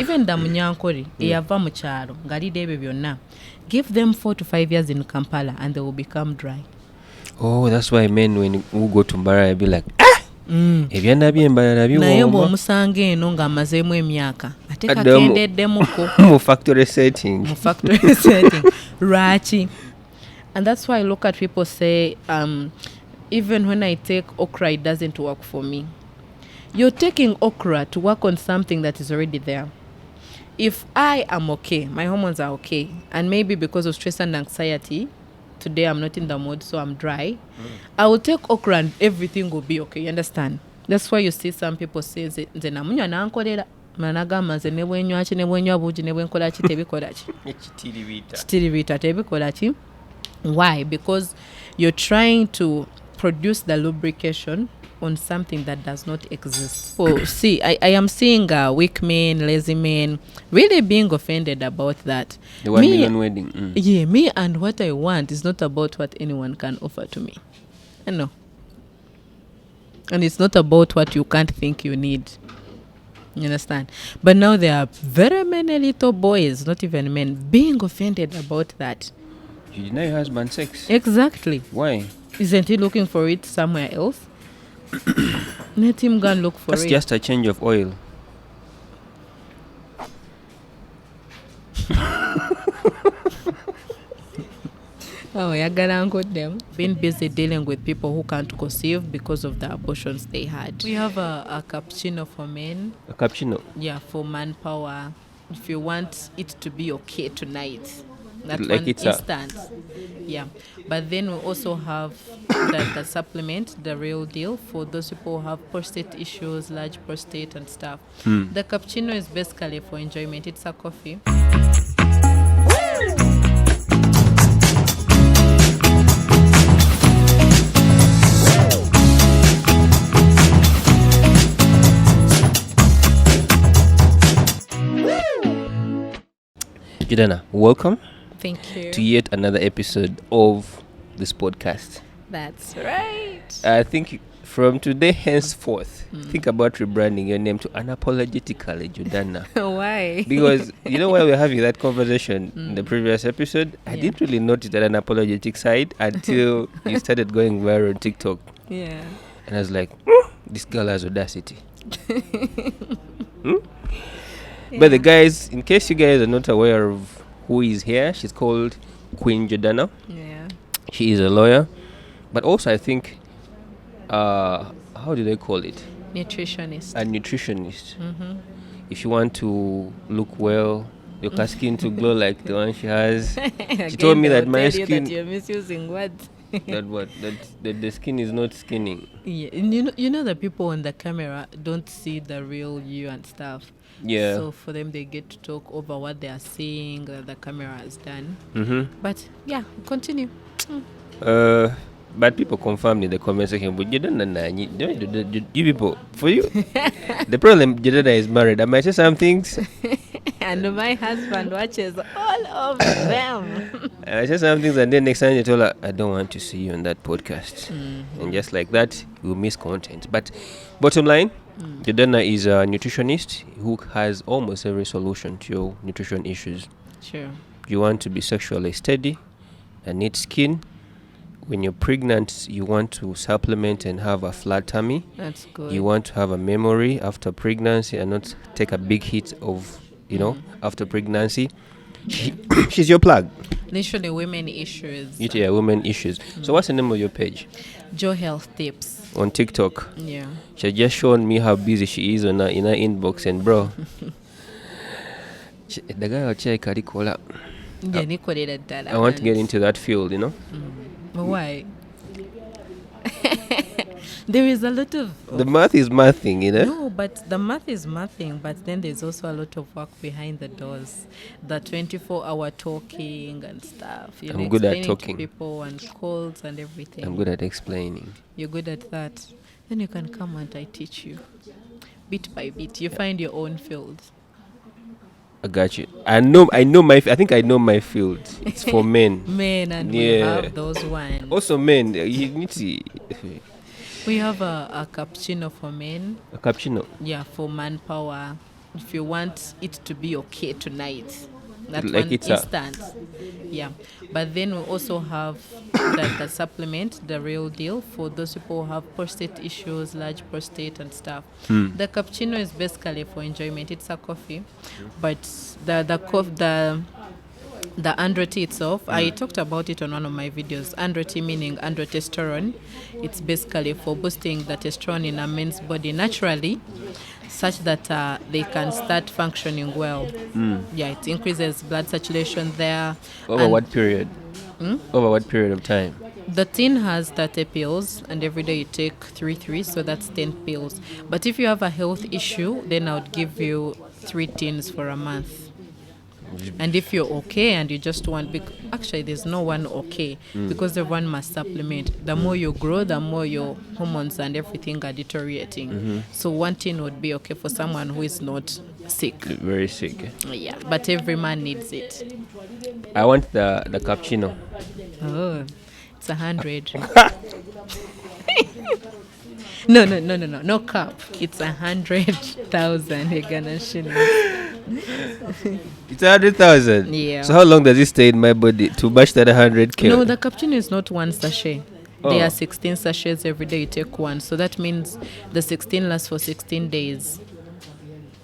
even the munyankori eyava mu kyalo ngalide ebyo byonna, give them 4 to 5 years in Kampala and they will become dry. Oh, that's why men when who go to Mbara be like, ebyana by'Embala byo naye bw'omusanga eno ng'amazeemu emyaka ate Adamu. kakendeddemuko mu factory setting. Lwaki? And that's why I look at people say, even when I take okra, it doesn't work for me. You're taking okra to work on something that is already there. If I am okay, my hormones are okay, and maybe because of stress and anxiety, today I'm not in the mood, so I'm dry, I will take okra and everything will be okay. You understand? That's why you see some people say, nze namunywa nankolera managamba nze ne bwenywa ki ne bwenywa buugi ne bwenkola ki tebikola ki kitiribiita tebikola ki. Why? Because you're trying to produce the lubrication on something that does not exist. Oh, see, I am seeing weak men, lazy men really being offended about that. The 1 million wedding. Yeah, me and what I want is not about what anyone can offer to me. I know. And it's not about what you can't think you need. You understand? But now there are very many little boys, not even men, being offended about that. You deny your husband sex? Exactly. Why? Isn't he looking for it somewhere else? Let him go and look for That's it. That's just a change of oil. Oh, them. Been busy dealing with people who can't conceive because of the abortions they had. We have a cappuccino for men. A cappuccino? Yeah, for manpower. If you want it to be okay tonight. That like one it's instant. Yeah. But then we also have the supplement, the real deal, for those people who have prostate issues, large prostate and stuff. The cappuccino is basically for enjoyment. It's a coffee. Jordana, welcome. Thank you. To yet another episode of this podcast. That's right. I think from today henceforth, think about rebranding your name to Unapologetically Jordana. Why? Because you know why we're having that conversation in the previous episode? I didn't really notice that unapologetic side until you started going viral on TikTok. Yeah. And I was like, this girl has audacity. But the guys, in case you guys are not aware of who is here, she's called Queen Jordana. Yeah. She is a lawyer, but also I think, how do they call it? Nutritionist. A nutritionist. If you want to look well, your skin to glow like the one she has. She told me that my skin. That you're misusing words. That what? That the skin is not skinning. Yeah, and you know the people on the camera don't see the real you and stuff. Yeah. So for them, they get to talk over what they are seeing that the camera has done. But yeah, continue. But people confirmed in the comment section, but you people, for you, the problem, Jordana is married. I might say some things. And my husband watches all of them. I said some things, and then next time you told her, I don't want to see you on that podcast. And just like that, you miss content. But bottom line, Jordana is a nutritionist who has almost every solution to your nutrition issues. Sure. You want to be sexually steady and neat skin. When you're pregnant, you want to supplement and have a flat tummy. That's good. You want to have a memory after pregnancy and not take a big hit of, after pregnancy. She's your plug. Literally women issues. Yeah, women issues. So what's the name of your page? Joe Health Tips. On TikTok. Yeah. She just shown me how busy she is in her inbox, and bro, the guy will check Karikola. I want to get into that field, Why? There is a lot of... The math is mathing, No, but the math is mathing, but then there's also a lot of work behind the doors. The 24-hour talking and stuff. I'm good at talking. To people and calls and everything. I'm good at explaining. You're good at that. Then you can come and I teach you. Bit by bit. You find your own field. I got you. I think I know my field. It's for men. Men, and we have those ones. Also men, you need to... We have a cappuccino for men. A cappuccino? Yeah, for manpower. if you want it to be okay tonight, that Like one it's instant. Yeah, but then we also have the supplement, the real deal, for those people who have prostate issues, large prostate and stuff. The cappuccino is basically for enjoyment. It's a coffee, but the androty itself, I talked about it on one of my videos. Androty meaning androtestosterone. It's basically for boosting the testosterone in a man's body naturally, such that they can start functioning well. Yeah, it increases blood circulation there. over And what period? Over what period of time? the tin has 30 pills, and every day you take 3, so that's 10 pills. But if you have a health issue, then I would give you 3 tins for a month. And if you're okay and you just want, actually there's no one okay, because everyone must supplement. The more you grow, the more your hormones and everything are deteriorating. So one tin would be okay for someone who is not sick. Very sick. Yeah, but every man needs it. I want the cappuccino. Oh, it's 100. No cup. It's 100,000 Ghana shillings. It's 100,000. Yeah. So how long does it stay in my body to match that 100k? No, the cappuccino is not one sachet. There Oh. are 16 sachets every day. You take one, so that means the 16 lasts for 16 days.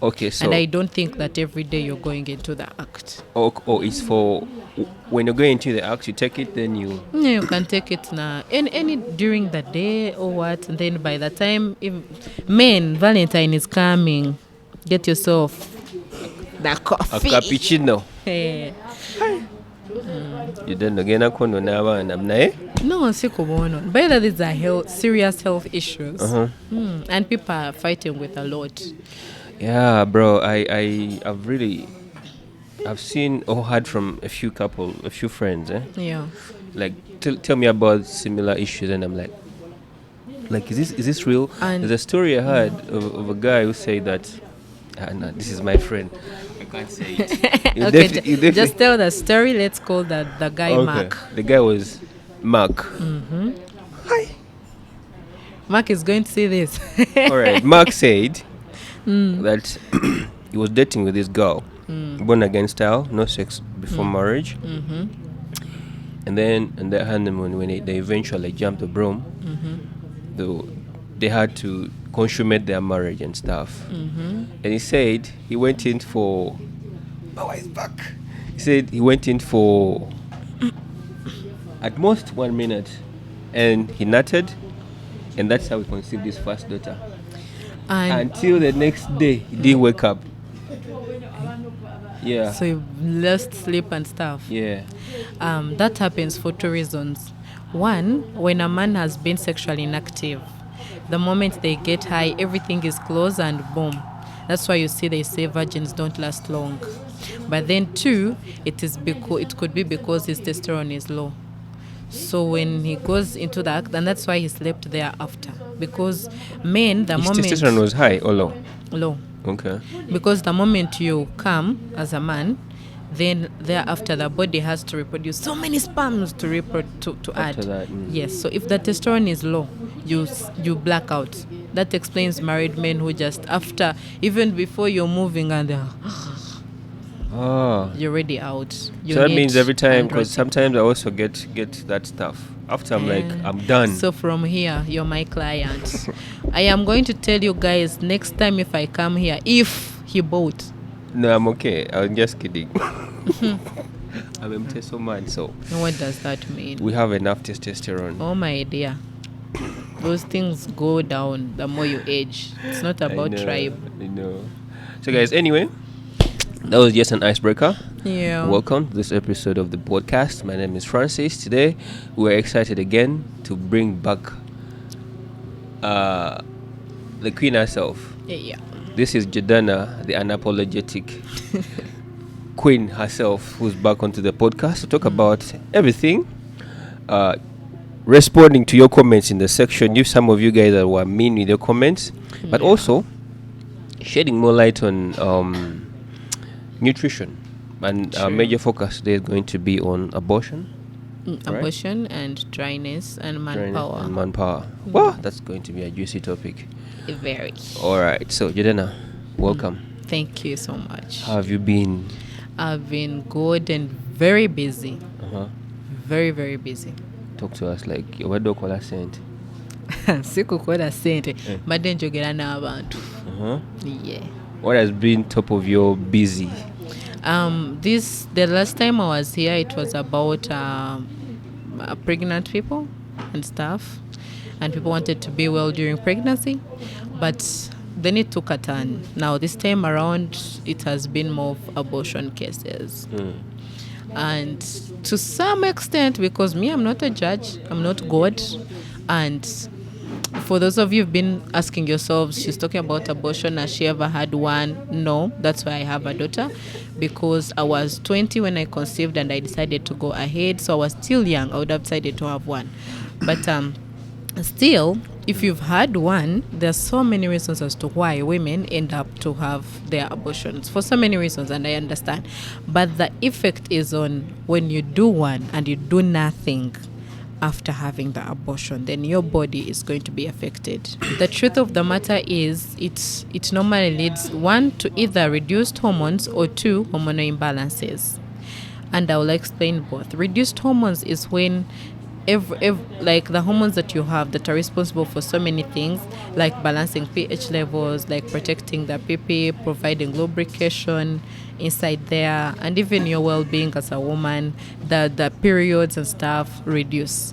Okay, so And I don't think that every day you're going into the act. it's for when you're going into the act, you take it, then you. Yeah, you can take it now, any during the day or what. And then by the time Valentine is coming, get yourself the A coffee. cappuccino. Eh. You don't again a kono na abana mnae. No, sikubono. By that, these are serious health issues, and people are fighting with a lot. Yeah, bro. I've seen or heard from a few friends. Yeah. Like tell me about similar issues, and I'm like, is this real? And There's a story I heard of a guy who said that. No, this is my friend. I can't say it. You okay, definitely- just tell the story. Let's call the guy Okay. Mark. The guy was Mark. Hi. Mark is going to see this. All right. Mark said that he was dating with this girl, born again style, no sex before marriage. And then in their honeymoon, when they eventually jumped the broom, they had to consummate their marriage and stuff. And he said he went in for. My wife's back. He said he went in for at most 1 minute, and he nutted, and that's how he conceived his first daughter. And Until the next day, he didn't wake up. Yeah. so you lost sleep and stuff. Yeah. That happens for 2 reasons. One, when a man has been sexually inactive, the moment they get high, everything is closed and boom. That's why you see they say virgins don't last long. But then 2, it could be because his testosterone is low. So when he goes into the act, and that's why he slept there after. Because men, the His moment testosterone was high or low? low. Okay. Because the moment you come as a man, then thereafter the body has to reproduce so many sperms to add. that, Yes, so if the testosterone is low, you black out. That explains married men who just after, even before you're moving and Oh. you're already out. You So that need means every time, because androgen. sometimes I also get that stuff. After I'm like, I'm done. So from here, you're my client. I am going to tell you guys next time if I come here, if he bought. No, I'm okay. I'm just kidding. I'm a testo man, so What does that mean? we have enough testosterone. Oh my dear. Those things go down the more you age. It's not about tribe. I know. So guys, anyway, that was just an icebreaker. Yeah. Welcome to this episode of the podcast. My name is Francis. Today, we're excited again to bring back the queen herself. Yeah. This is Jordana, the unapologetic queen herself, who's back onto the podcast to talk about everything. Responding to your comments in the section. If some of you guys were mean with your comments, but also shedding more light on nutrition. And our major focus today is going to be on abortion. Abortion and dryness and manpower. And manpower. Wow, that's going to be a juicy topic. Very. All right. So, Jordana, welcome. Thank you so much. How have you been? I've been good and very busy. Uh-huh. Very, very busy. Talk to us like what do you call sent? Sikukola sente mbadde njogera n'abantu. Uh-huh. Yeah. What has been top of your busy? The last time I was here, it was about pregnant people and stuff, and people wanted to be well during pregnancy, but then it took a turn. Now this time around, it has been more of abortion cases. And to some extent, because me, I'm not a judge, I'm not God, and for those of you who've been asking yourselves, she's talking about abortion, has she ever had one? No, that's why I have a daughter, because I was 20 when I conceived and I decided to go ahead, so I was still young. I would have decided to have one. But still, if you've had one, there's so many reasons as to why women end up to have their abortions, for so many reasons, and I understand. But the effect is on when you do one and you do nothing after having the abortion, then your body is going to be affected. The truth of the matter is it normally leads, one, to either reduced hormones, or two, hormonal imbalances. And I will explain both. Reduced hormones is when like the hormones that you have that are responsible for so many things, like balancing pH levels, like protecting the PP, providing lubrication inside there, and even your well-being as a woman, the periods and stuff reduce,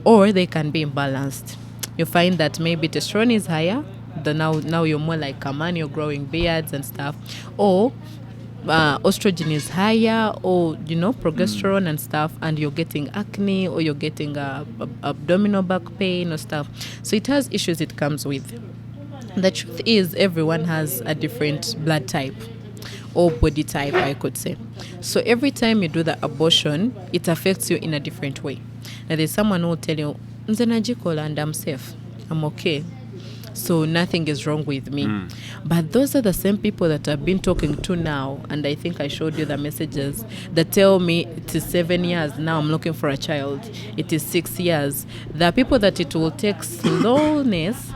or they can be imbalanced. You find that maybe testosterone is higher, now you're more like a man, you're growing beards and stuff, or estrogen is higher, or progesterone and stuff, and you're getting acne, or you're getting abdominal back pain or stuff. So it has issues it comes with. The truth is, everyone has a different blood type or body type, I could say. So every time you do the abortion, it affects you in a different way. Now there's someone who will tell you, "Nze najikola and I'm safe, I'm okay, so nothing is wrong with me." But those are the same people that I've been talking to now, and I think I showed you the messages that tell me it is 7 years now, I'm looking for a child, it is 6 years. There are people that it will take slowness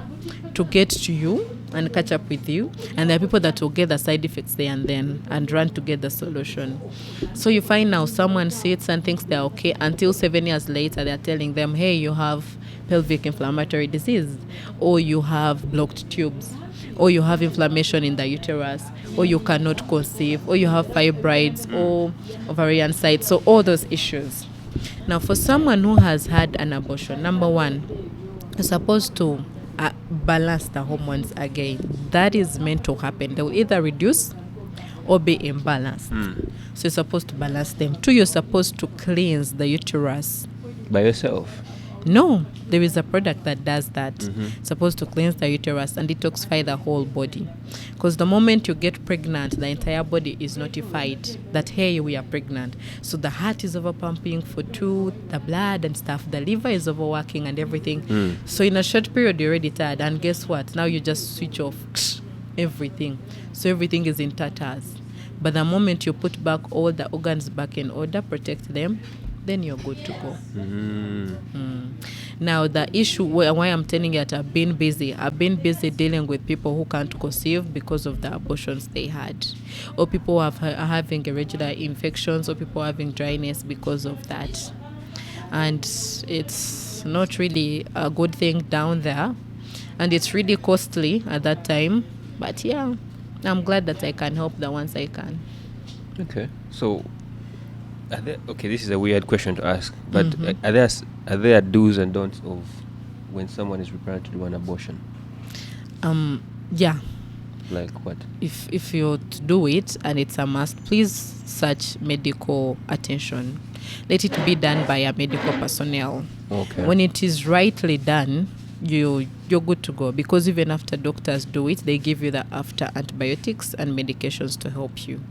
to get to you and catch up with you, and there are people that will get the side effects there and then and run to get the solution. So you find now someone sits and thinks they're okay, until 7 years later they're telling them, hey, you have pelvic inflammatory disease, or you have blocked tubes, or you have inflammation in the uterus, or you cannot conceive, or you have fibroids, or ovarian cysts, so all those issues. Now for someone who has had an abortion, number one, you're supposed to balance the hormones again. That is meant to happen. They will either reduce or be imbalanced. So you're supposed to balance them. Two, you're supposed to cleanse the uterus. By yourself? No, there is a product that does that. It's supposed to cleanse the uterus and detoxify the whole body. Because the moment you get pregnant, the entire body is notified that, hey, we are pregnant. So the heart is overpumping for two, the blood and stuff. The liver is overworking and everything. So in a short period, you're already tired. And guess what? Now you just switch off everything. So everything is in tatters. But the moment you put back all the organs back in order, protect them, then you're good to go. Now the issue why I'm telling you that I've been busy dealing with people who can't conceive because of the abortions they had, or people who are having irregular infections, or people having dryness because of that. And it's not really a good thing down there, and it's really costly at that time. But yeah, I'm glad that I can help the ones I can. Okay, so this is a weird question to ask, but are there do's and don'ts of when someone is prepared to do an abortion? Yeah. Like what? If you do it and it's a must, please search medical attention. Let it be done by a medical personnel. Okay. When it is rightly done, you're good to go, because even after doctors do it, they give you the after antibiotics and medications to help you.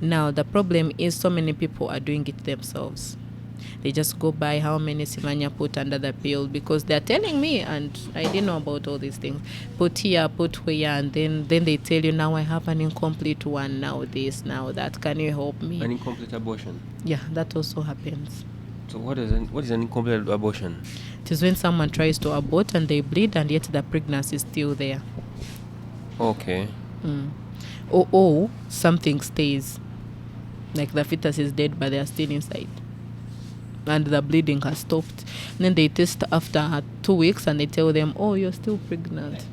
Now the problem is so many people are doing it themselves. They just go by how many Simanya put under the pill, because they're telling me, and I didn't know about all these things. Put here, put where, and then they tell you, now I have an incomplete one, now this, now that. Can you help me? An incomplete abortion? Yeah, that also happens. So what is an incomplete abortion? It is when someone tries to abort and they bleed, and yet the pregnancy is still there. Okay. or something stays. Like the fetus is dead, but they are still inside. And the bleeding has stopped. And then they test after 2 weeks and they tell them, oh, you're still pregnant.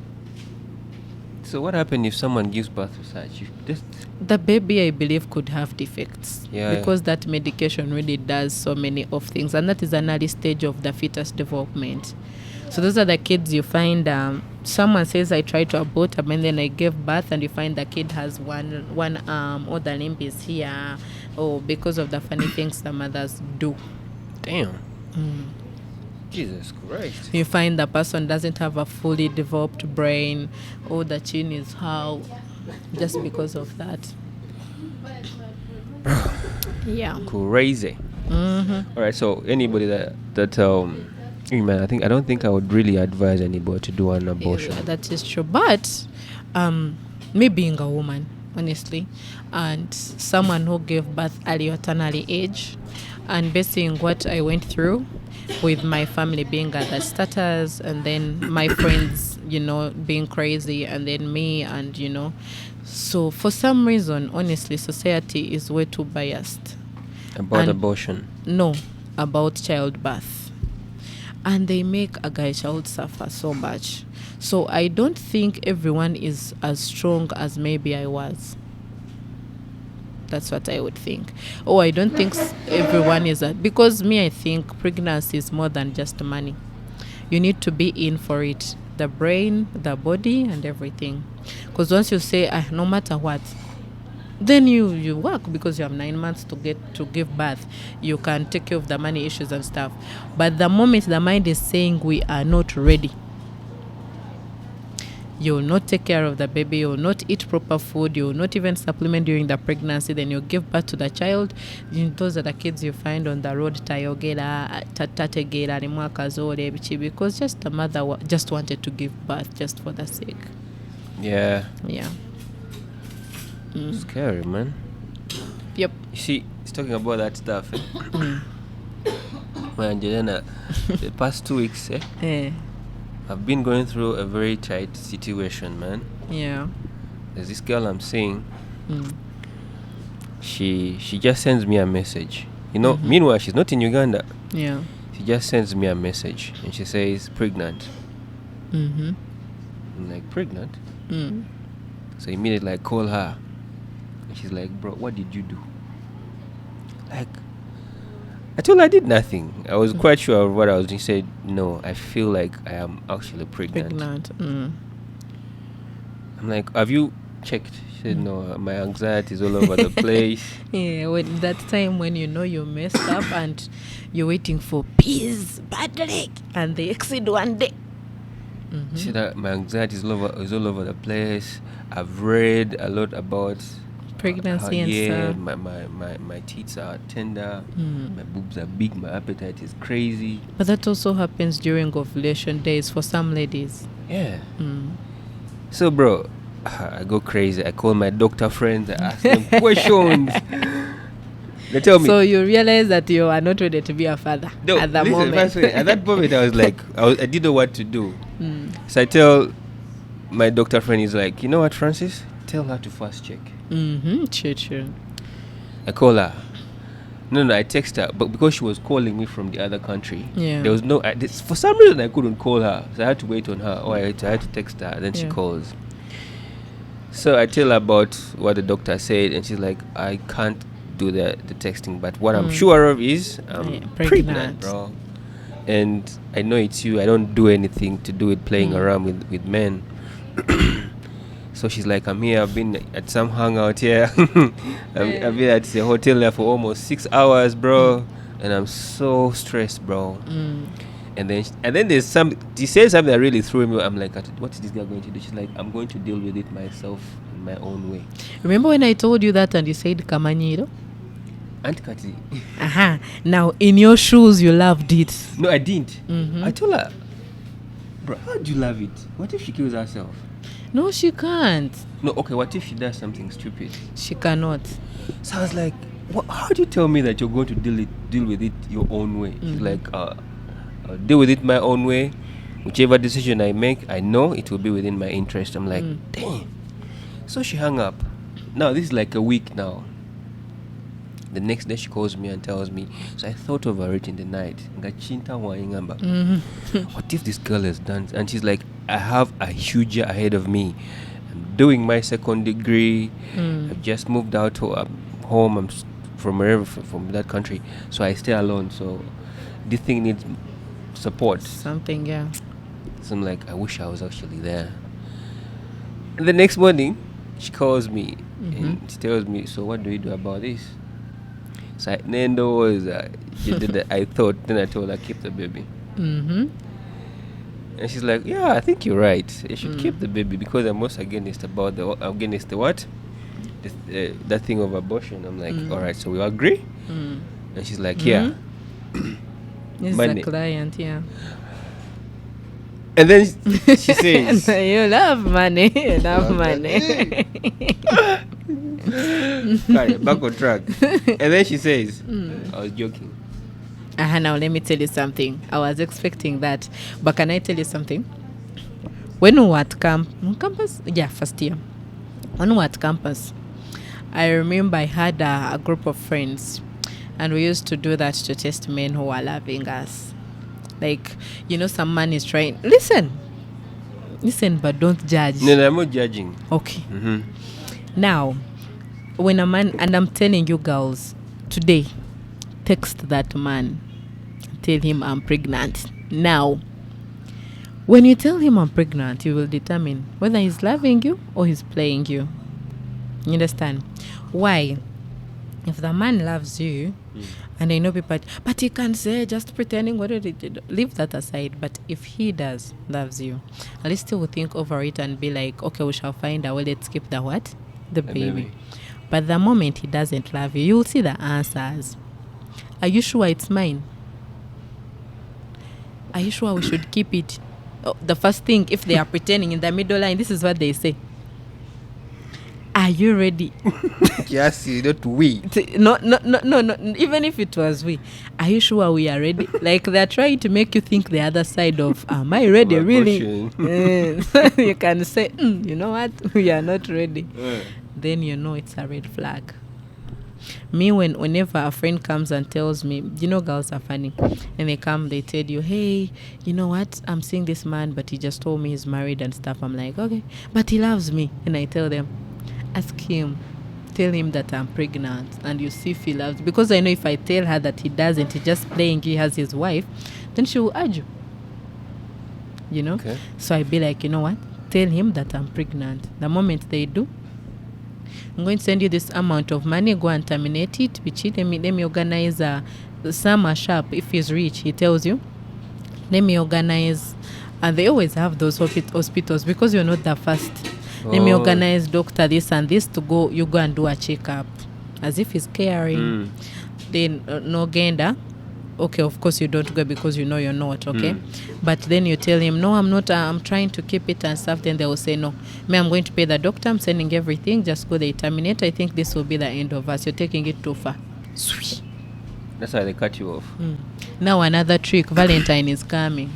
So what happened if someone gives birth to such? The baby, I believe, could have defects. Yeah. Because that medication really does so many of things. And that is an early stage of the fetus development. So those are the kids you find, someone says I tried to abort and then I gave birth, and you find the kid has one arm, or the limb is here, or because of the funny things the mothers do. Damn. Jesus Christ. You find the person doesn't have a fully developed brain, or the chin is how, just because of that. Yeah. Crazy. All right. So anybody that man, I don't think I would really advise anybody to do an abortion. Yeah, that is true. But me being a woman, honestly, and someone who gave birth early at an early age, and basing what I went through with my family being at the status, and then my friends, being crazy, and then me, and so for some reason, honestly, society is way too biased About abortion? No, about childbirth. And they make a guy child suffer so much. So I don't think everyone is as strong as maybe I was. That's what I would think. Oh, I don't think everyone is because me, I think pregnancy is more than just money. You need to be in for it. The brain, the body, and everything. Because once you say, no matter what, then you work because you have 9 months to give birth. You can take care of the money issues and stuff. But the moment the mind is saying we are not ready, you will not take care of the baby, you will not eat proper food, you will not even supplement during the pregnancy, then you give birth to the child. Those are the kids you find on the road, because just the mother just wanted to give birth just for the sake. Yeah. Scary, man. Yep. You see, it's talking about that stuff. Man, Jordana, the past 2 weeks, I've been going through a very tight situation, man. Yeah. There's this girl I'm seeing. She just sends me a message. Meanwhile, she's not in Uganda. Yeah. She just sends me a message and she says, pregnant. I'm like, pregnant? So immediately I call her. And she's like, bro, what did you do? Like, I told her I did nothing. I was quite sure of what I was doing. She said, no, I feel like I am actually pregnant. I'm like, have you checked? She said, no, my anxiety is all over the place. Yeah, when that time when you messed up and you're waiting for peace badly and they exceed one day. She said that my anxiety is all over the place. I've read a lot about pregnancy and stuff. My teeth are tender, my boobs are big, my appetite is crazy. But that also happens during ovulation days for some ladies. Yeah. So, bro, I go crazy. I call my doctor friends. I ask them questions. They tell me. So you realize that you are not ready to be a father at the moment. At that moment, I was like, I didn't know what to do. So I tell my doctor friend, he's like, you know what, Francis? Tell her to first check. True. I call her. No, I text her, but because she was calling me from the other country, there was no. For some reason, I couldn't call her, so I had to wait on her, or I had to text her. And then she calls. So I tell her about what the doctor said, and she's like, I can't do the texting, but what I'm sure of is I'm pregnant, bro. And I know it's you. I don't do anything to do with playing around with men. So she's like, I'm here. I've been at some hangout here. I've been at the hotel there for almost 6 hours, bro. And I'm so stressed, bro. And then there's she said something that really threw me. I'm like, what is this girl going to do? She's like, I'm going to deal with it myself in my own way. Remember when I told you that and you said Kamanyiro? Aunt Kati. Now, in your shoes, you loved it. No, I didn't. I told her, bro, how do you love it? What if she kills herself? No, she can't. No, okay, what if she does something stupid? She cannot. So I was like, how do you tell me that you're going to deal with it your own way? She's like, I'll deal with it my own way. Whichever decision I make, I know it will be within my interest. I'm like, dang. So she hung up. Now this is like a week now. The next day she calls me and tells me, so I thought over it in the night. What if this girl has done? And she's like, I have a huge year ahead of me. I'm doing my second degree. I've just moved out to home. I'm from wherever, from that country. So I stay alone. So this thing needs support. Something, yeah. So I'm like, I wish I was actually there. And the next morning, she calls me and she tells me, so what do we do about this? So Nendo was, I thought, then I told her, keep the baby. And she's like, yeah, I think you're right. You should keep the baby because I'm most against the what? That thing of abortion. I'm like, all right, so we agree? And she's like, yeah. This Money. is a client, yeah. And then she says, you love money. You love money. Sorry, back on track. And then she says, I was joking. Now let me tell you something. I was expecting that. But can I tell you something? When we were at campus, yeah, first year. When we were at campus, I remember I had a group of friends. And we used to do that to test men who are loving us. Like, some man is trying. Listen, but don't judge. No, I'm not judging. Okay. Now, when a man, and I'm telling you girls, today, text that man. Tell him I'm pregnant. Now, when you tell him I'm pregnant, you will determine whether he's loving you or he's playing you. You understand? Why? If the man loves you, and I know people, but he can't say just pretending, what did he do? Leave that aside. But if he loves you, at least he will think over it and be like, okay, we shall find a way, let's keep the what? The baby. But the moment he doesn't love you, you'll see the answers. Are you sure it's mine? Are you sure we should keep it? Oh, the first thing, if they are pretending in the middle line, this is what they say. Are you ready? Yes, not we. No. Even if it was we, are you sure we are ready? Like they're trying to make you think the other side of, am I ready? Really? You can say, you know what? We are not ready. Then you know it's a red flag. Me, whenever a friend comes and tells me, girls are funny, and they come, they tell you, hey, you know what? I'm seeing this man, but he just told me he's married and stuff. I'm like, okay, but he loves me. And I tell them, ask him, tell him that I'm pregnant, and you see if he loves. Because I know if I tell her that he doesn't, he's just playing, he has his wife, then she will argue. Okay. So I be like, you know what? Tell him that I'm pregnant. The moment they do, I'm going to send you this amount of money. Go and terminate it. Let me organize some sharp. If he's rich, he tells you. Let me organize. And they always have those hospitals because you're not the first. Let me organize doctor this and this to go. You go and do a checkup, as if he's caring. Then no gender. Okay, of course you don't go because you know you're not. Okay, but then you tell him, no, I'm not. I'm trying to keep it and stuff. Then they will say, no, I'm going to pay the doctor. I'm sending everything. Just go. They terminate. I think this will be the end of us. You're taking it too far. Sweet. That's why they cut you off. Now another trick. Valentine is coming.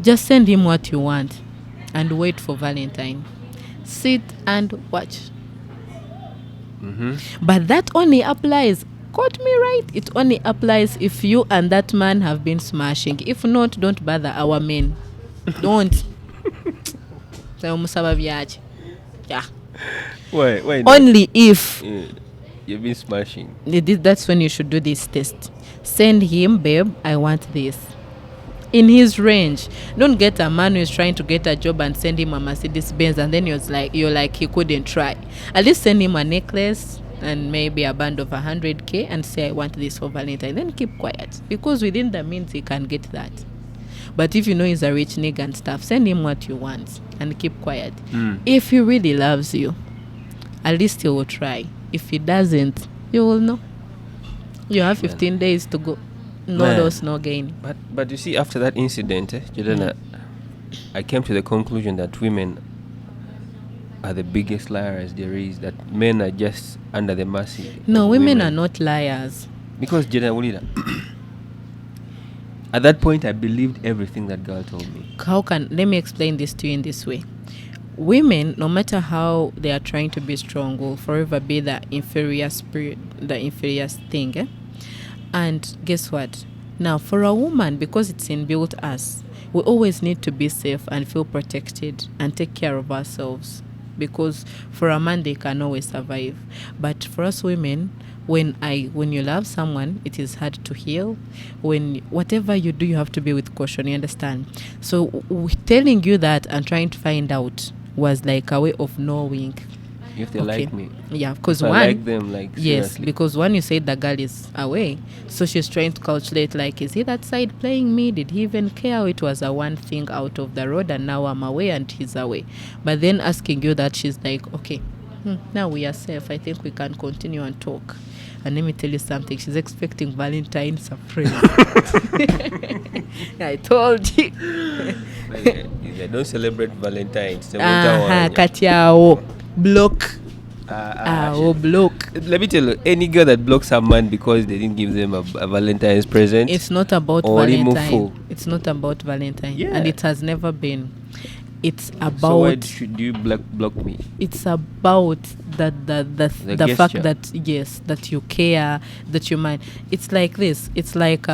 Just send him what you want. And wait for Valentine. Sit and watch. But that only applies, quote me right, it only applies if you and that man have been smashing. If not, don't bother our men. Don't. Yeah. Why only not? If you've been smashing. That's when you should do this test. Send him, babe, I want this. In his range. Don't get a man who is trying to get a job and send him a Mercedes Benz and then you're like he couldn't try. At least send him a necklace and maybe a band of 100K and say I want this for Valentine. Then keep quiet because within the means he can get that. But if you know he's a rich nigga and stuff, send him what you want and keep quiet. If he really loves you, at least he will try. If he doesn't, you will know. You have 15 days to go. No loss, no gain. But you see, after that incident, Jordana, I came to the conclusion that women are the biggest liars there is. That men are just under the mercy. No, women are not liars. Because Jordana, at that point, I believed everything that girl told me. Let me explain this to you in this way. women, no matter how they are trying to be strong, will forever be the inferior spirit, the inferior thing. And guess what? Now, for a woman, because it's inbuilt us, we always need to be safe and feel protected and take care of ourselves. Because for a man, they can always survive. But for us women, when you love someone, it is hard to heal. When whatever you do, you have to be with caution. You understand? So telling you that and trying to find out was like a way of knowing if they like me. Yeah, because I one, like them, like, yes, seriously. because one, you said the girl is away, so she's trying to calculate, like, is he that side playing me? Did he even care? It was a one thing out of the road, and now I'm away and he's away. But then asking you that, she's like, okay, now we are safe. I think we can continue and talk. And let me tell you something. She's expecting Valentines surprise. I told you. If they don't celebrate Valentine's, they won't Katiao block. Block. Let me tell you, any girl that blocks her man because they didn't give them a Valentine's present, it's not about Valentine. It's not about Valentine, yeah. And it has never been. It's about. So why should you block me? It's about the fact that, yes, that you care, that you mind. It's like this. It's like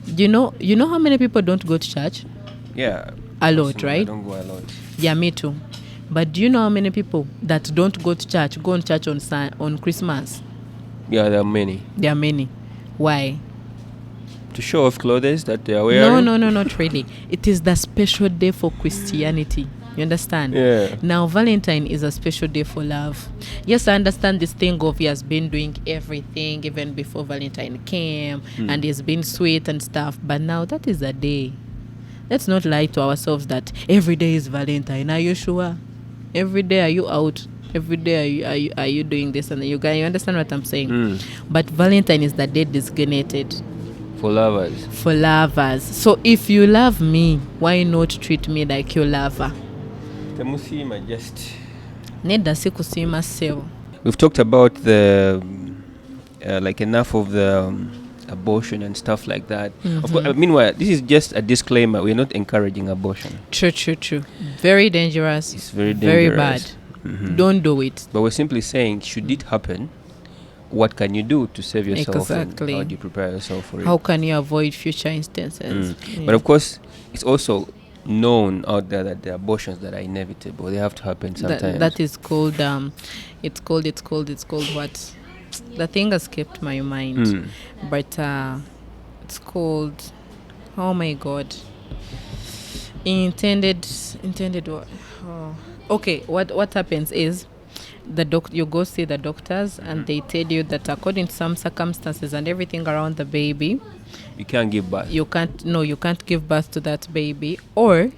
you know how many people don't go to church? Yeah. A lot, right? I don't go a lot. Yeah, me too. But do you know how many people that don't go to church go on church on Christmas? Yeah, there are many. There are many. Why? To show off clothes that they are wearing? No, not really. It is the special day for Christianity. You understand? Yeah. Now, Valentine is a special day for love. Yes, I understand this thing of he has been doing everything even before Valentine came, and he's been sweet and stuff. But now that is a day. Let's not lie to ourselves that every day is Valentine. Are you sure? Every day are you out? Every day are you doing this? And you understand what I'm saying? But Valentine is the day designated for lovers. For lovers. So if you love me, why not treat me like your lover? We've talked about the like enough of the abortion and stuff like that. Of course, meanwhile, this is just a disclaimer. We're not encouraging abortion. True. Very dangerous. It's very dangerous. Very bad. Don't do it. But we're simply saying, should it happen, what can you do to save yourself? Exactly. And how do you prepare yourself for it? How can you avoid future instances? Yeah. But of course, it's also known out there that the abortions that are inevitable, they have to happen sometimes. That is called it's called what? The thing escaped my mind. But it's called, oh my god, intended what? Okay, what happens is you go see the doctors and they tell you that according to some circumstances and everything around the baby, you can't give birth. You can't give birth to that baby. Or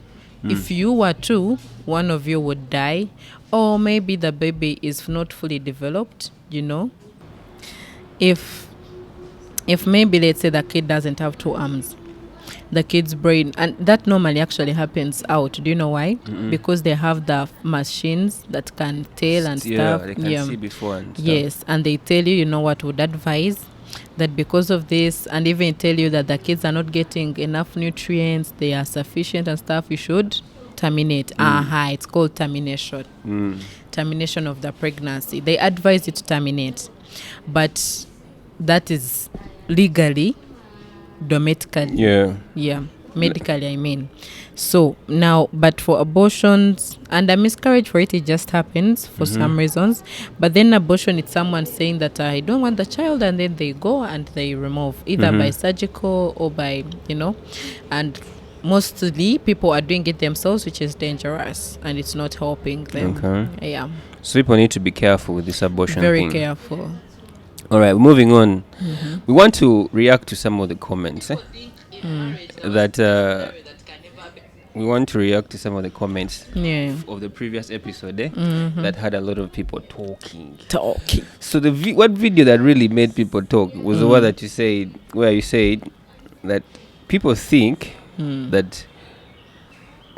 if you were to, one of you would die, or maybe the baby is not fully developed, If maybe, let's say, the kid doesn't have 2 arms, the kid's brain, and that normally actually happens out. Do you know why? Because they have the machines that can tell and stuff. They can see before and stuff. Yes, and they tell you, what would advise that because of this, and even tell you that the kids are not getting enough nutrients, they are sufficient and stuff, you should terminate. It's called termination. Termination of the pregnancy. They advise you to terminate. But that is legally, domestically. Yeah, medically, I mean. So now, but for abortions and a miscarriage for it just happens for some reasons. But then abortion, it's someone saying that I don't want the child, and then they go and they remove either by surgical or by, and mostly people are doing it themselves, which is dangerous, and it's not helping them. Okay. Yeah. So people need to be careful with this abortion Very thing. careful. All right, moving on. We want to react to some of the comments. We want to react to some of the comments of the previous episode that had a lot of people talking. So what video that really made people talk was the one that you said, where you said that people think that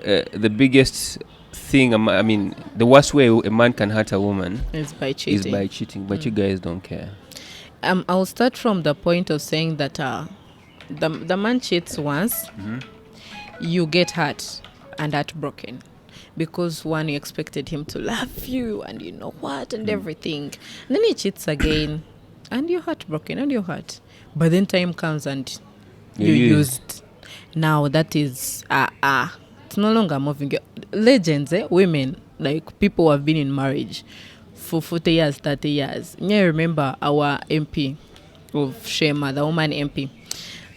the biggest thing, the worst way a man can hurt a woman is by cheating. But you guys don't care. I'll start from the point of saying that the man cheats once, you get hurt and heartbroken. because one, you expected him to love you and you know what and everything. And then he cheats again and you're heartbroken and you're hurt. But then time comes and you used. Now that is, it's no longer moving. Legends, women, like people who have been in marriage for 40 years, 30 years. I remember our MP of Shema, the woman MP,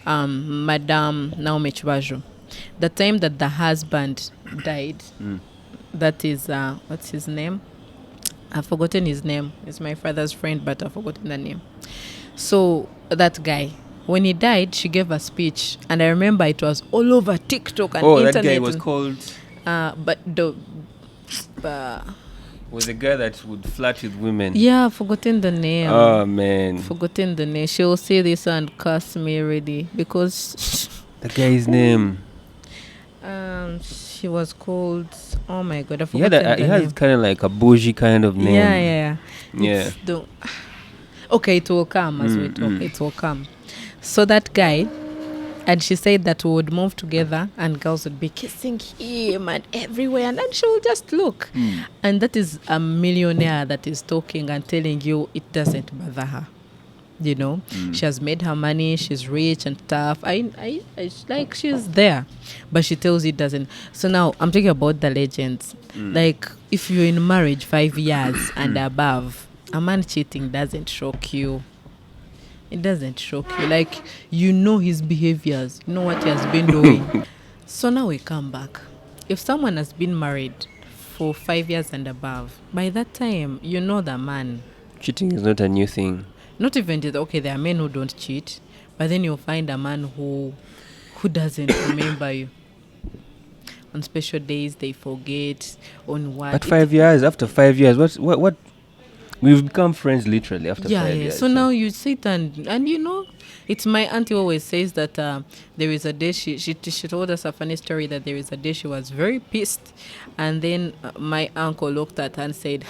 Madame Naomi Chibajo. The time that the husband died, that is, what's his name? I've forgotten his name. It's my father's friend, but I've forgotten the name. So that guy, when he died, she gave a speech, and I remember it was all over TikTok and internet. That guy was called. But the Was the guy that would flirt with women. Yeah, I've forgotten the name. Oh man, Forgotten the name. She will say this and curse me already because the guy's name. She was called. Oh my god, I forgot the name. He has kind of like a bougie kind of name. Yeah. Okay, it will come as we talk. It will come. So that guy, and she said that we would move together and girls would be kissing him and everywhere, and then she will just look. And that is a millionaire that is talking and telling you it doesn't bother her. You know, she has made her money, she's rich and tough. I like she's there, but she tells you it doesn't. So now I'm talking about the legends. Like if you're in marriage 5 years and above, a man cheating doesn't shock you. It doesn't shock you. Like, you know his behaviors, you know what he has been doing. So now we come back. If someone has been married for 5 years and above, by that time, you know the man. Cheating is not a new thing. Not even that, okay, there are men who don't cheat, but then you'll find a man who doesn't remember you. On special days, they forget on what. But 5 years, after 5 years, what? We've become friends literally after 5 years. So now you sit and you know, it's my auntie always says that there is a day she told us a funny story that there is a day she was very pissed, and then my uncle looked at her and said,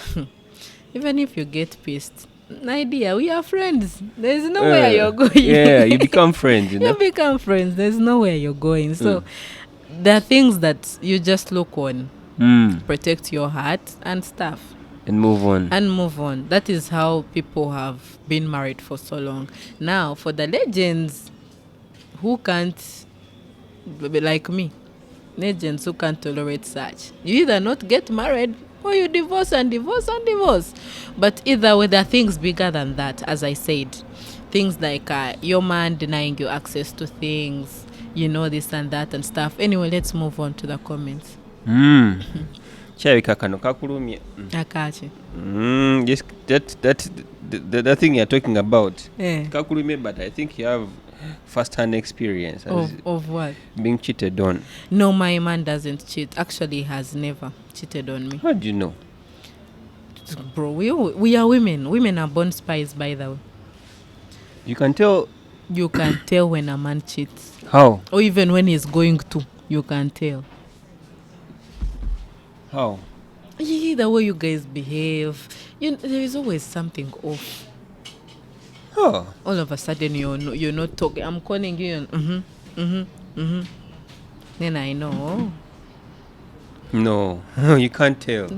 even if you get pissed, my dear, we are friends. There's nowhere you're going. Yeah, you become friends. You become friends. There's nowhere you're going. So there are things that you just look on, protect your heart and stuff. And move on. That is how people have been married for so long. Now, for the legends who can't, like me, legends who can't tolerate such, you either not get married or you divorce and divorce and divorce. But either way, there are things bigger than that, as I said. Things like your man denying you access to things, you know, this and that and stuff. Anyway, let's move on to the comments. Kirabika kano kakulumye. Akachi. Yes, that thing you're talking about. Kakulumye, but I think you have first-hand experience of what? Being cheated on. No, my man doesn't cheat. Actually, he has never cheated on me. How do you know? Bro, we are women. Women are born spies, by the way. You can tell. You can tell when a man cheats. How? Or even when he's going to. You can tell. How? The way you guys behave, there is always something off. Oh. All of a sudden you're not talking. I'm calling you and Then I know. No, you can't tell.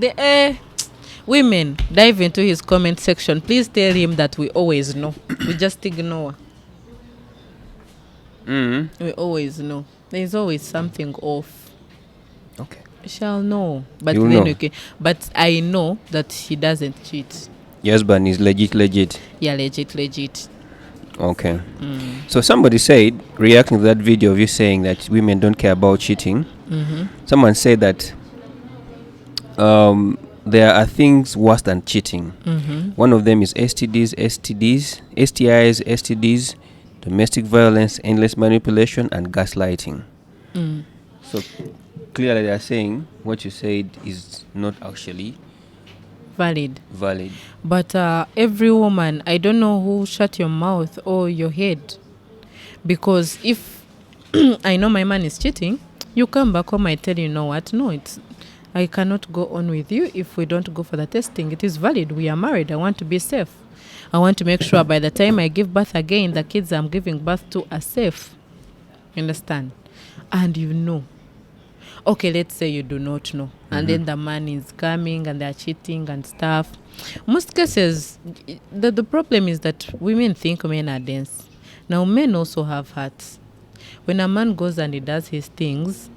Women, dive into his comment section. Please tell him that we always know. We just ignore. We always know. There's always something off. Okay. Shall know, but You'll then know. okay. But I know that he doesn't cheat. Your husband is legit. Yeah, legit. Okay. So somebody said, reacting to that video of you saying that women don't care about cheating. Someone said that there are things worse than cheating. One of them is STIs, domestic violence, endless manipulation, and gaslighting. So clearly they are saying what you said is not actually valid. But every woman, I don't know who shut your mouth or your head, because if I know my man is cheating, you come back home, I tell you know what, no, I cannot go on with you if we don't go for the testing. It is valid. We are married. I want to be safe. I want to make sure by the time I give birth again, the kids I'm giving birth to are safe. Understand? And you know. Okay, let's say you do not know, and then the man is coming and they're cheating and stuff. Most cases, the problem is that women think men are dense. Now, men also have hearts. When a man goes and he does his things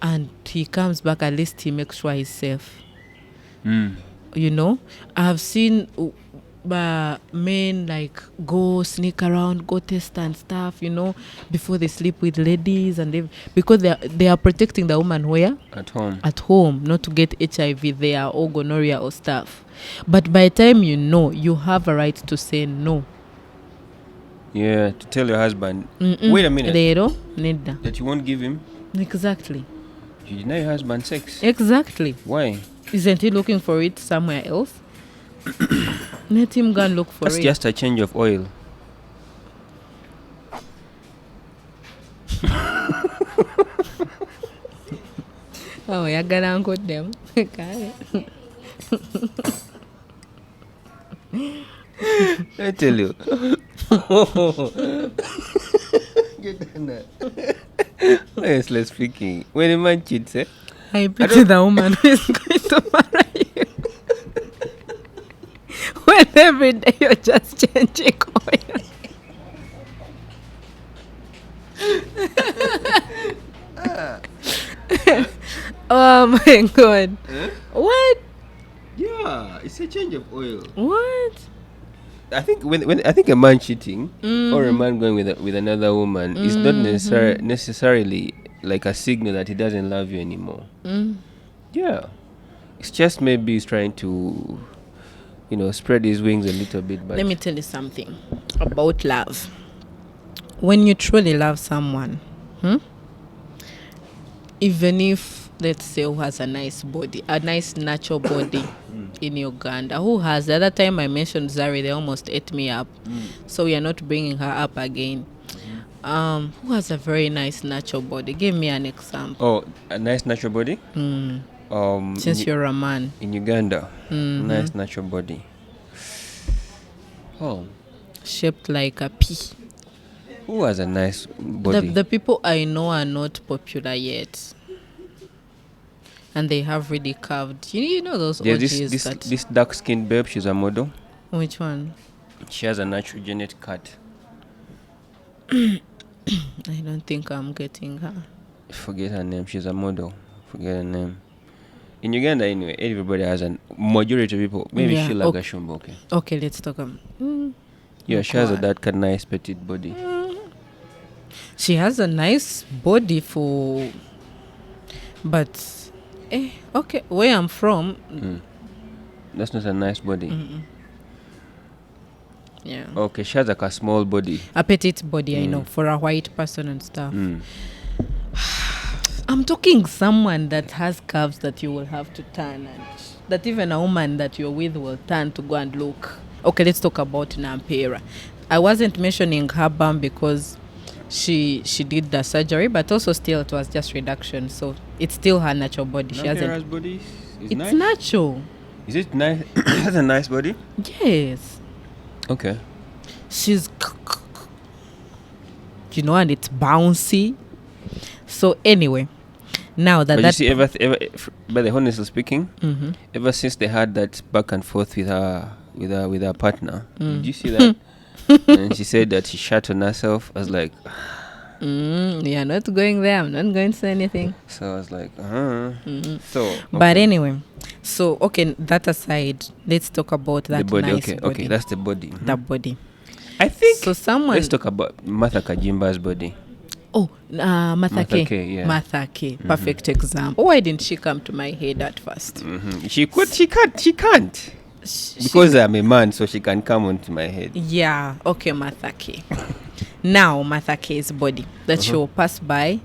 and he comes back, at least he makes sure he's safe. You know, I've seen men like go sneak around, go test and stuff, you know, before they sleep with ladies, and because they are protecting the woman where at home, not to get HIV there or gonorrhea or stuff. But by the time you know, you have a right to say no. Yeah, to tell your husband, wait a minute, They don't need that. that you won't give him. Exactly. You deny your husband sex. Exactly. Why? Isn't he looking for it somewhere else? Let him go and look for That's it. just a change of oil. Oh, you're gonna uncle them. I tell you. Jordana. Honestly speaking, when a man cheats, I pity the woman who is going to marry you. When every day you're just changing oil. Oh my God. What? Yeah, it's a change of oil. What? I think when I think a man cheating or a man going with another woman is not necessarily like a signal that he doesn't love you anymore. Yeah, it's just maybe he's trying to, you know, spread his wings a little bit. But Let me tell you something about love. When you truly love someone, even if, let's say, who has a nice body, a nice natural body in Uganda, who has, the other time I mentioned Zari, they almost ate me up. So we are not bringing her up again. Who has a very nice natural body? Give me an example. oh, a nice natural body. Since you're a man. In Uganda, nice natural body. Oh, Shaped like a pea. who has a nice body? The people I know are not popular yet. And they have really curved. You know those There's OGs this dark-skinned babe. She's a model. Which one? She has a natural genetic cut. I don't think I'm getting her. Forget her name. She's a model. Forget her name. In Uganda, anyway, everybody has a majority of people. Maybe Yeah, she like okay. a shumbo. Okay. Okay, let's talk about. Yeah, she has that kind of nice petite body. She has a nice body for, but okay, where I'm from, That's not a nice body. yeah, Okay, she has like a small body. a petite body. I know, for a white person and stuff. Mm. I'm talking someone that has curves that you will have to turn, and that even a woman that you're with will turn to go and look. Okay, let's talk about Nampera. I wasn't mentioning her bum because she did the surgery, but also still it was just reduction, so it's still her natural body. She hasn't. Body is It's nice. natural. Is it nice? It has a nice body. Yes. Okay. She's, you know, and it's bouncy. So anyway, now that But that you see, by the honestly speaking, ever since they had that back and forth with her partner, did you see that? And she said that she shat on herself. I was like, you're not going there. I'm not going to say anything. so I was like, So, okay. But anyway, so okay, that aside, let's talk about that the body. nice Okay, body. okay, that's the body. The body. I think. So someone. Let's talk about Martha Kajimba's body. Oh, Martha K. yeah. Martha K. Perfect example. Why didn't she come to my head at first? She can't. Because I'm a man, so she can come onto my head. Yeah. Okay, Martha K. Now Martha K's body that she will pass by,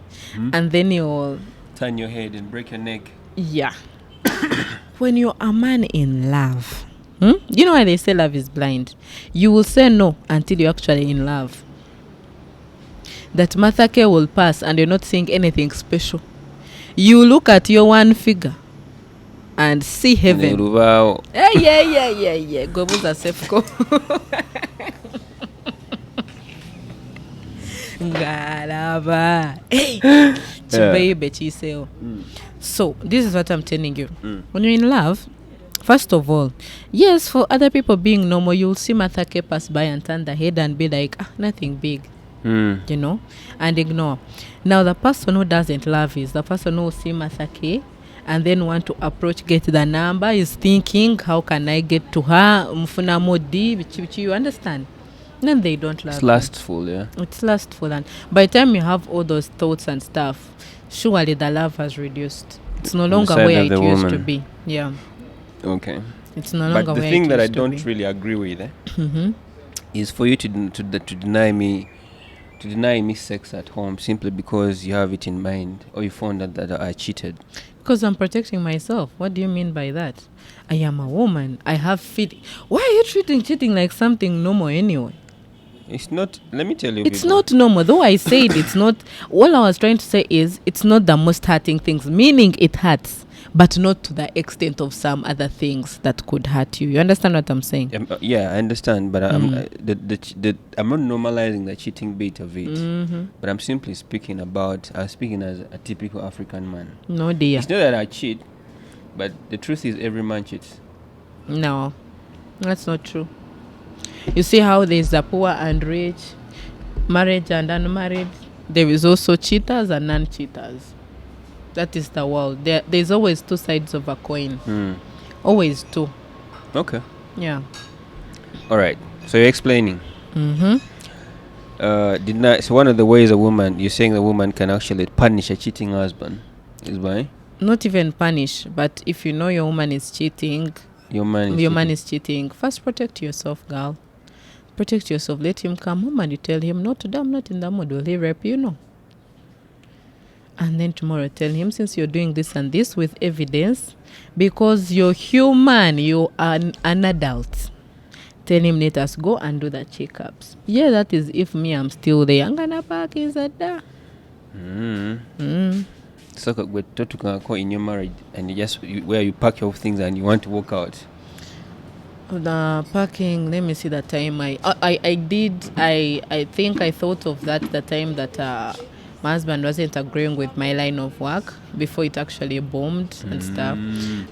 and then you'll Turn your head and break your neck. yeah. When you're a man in love, you know why they say love is blind? You will say no until you're actually in love. That Martha K will pass and you're not seeing anything special. You look at your one figure and see heaven. Yeah. Gobuza Sefko. Galaba. Hey, Chibayibe chiseo. So this is what I'm telling you. When you're in love, first of all, yes, for other people being normal, you'll see Martha K pass by and turn the head and be like, nothing big, you know, and ignore. Now, the person who doesn't love is the person who will see Martha K and then want to approach, get the number, is thinking, how can I get to her? Mfuna modi, you understand? Then they don't love. It's lustful, yeah. It's lustful, and by the time you have all those thoughts and stuff, surely the love has reduced. It's no longer where it used to be. Yeah. Okay. It's no longer where it used to be. But the thing that I don't really agree with is for you to deny me sex at home simply because you have it in mind, or you found that I cheated. Because I'm protecting myself. What do you mean by that? I am a woman. I have feelings. Why are you treating cheating like something normal anyway? It's not. Let me tell you. It's not normal. Though I said it's not. All I was trying to say is it's not the most hurting things. Meaning it hurts, but not to the extent of some other things that could hurt you. You understand what I'm saying? Yeah, I understand. But I'm not normalizing the cheating bit of it. But I'm simply speaking as a typical African man. No, dear. It's not that I cheat, but the truth is every man cheats. No, that's not true. You see how there's the poor and rich, married and unmarried. There is also cheaters and non-cheaters. That is the world. There's always two sides of a coin. Always two. Okay. Yeah. All right. So you're explaining. Mm-hmm. So one of the ways you're saying the woman can actually punish a cheating husband is by? Not even punish, but if you know your woman is cheating, your man is cheating, first protect yourself, girl. Protect yourself. Let him come home and you tell him, no, today I'm not in the mood. Will he rape you? No. And then tomorrow tell him, since you're doing this and this with evidence, because you're human, you are an adult. Tell him, let us go and do the checkups. Yeah, that is if me, I'm still there. I'm gonna park is that there. So in your marriage and where you pack your things and you want to walk out. The parking, let me see the time I think I thought of that the time that my husband wasn't agreeing with my line of work before it actually boomed and stuff.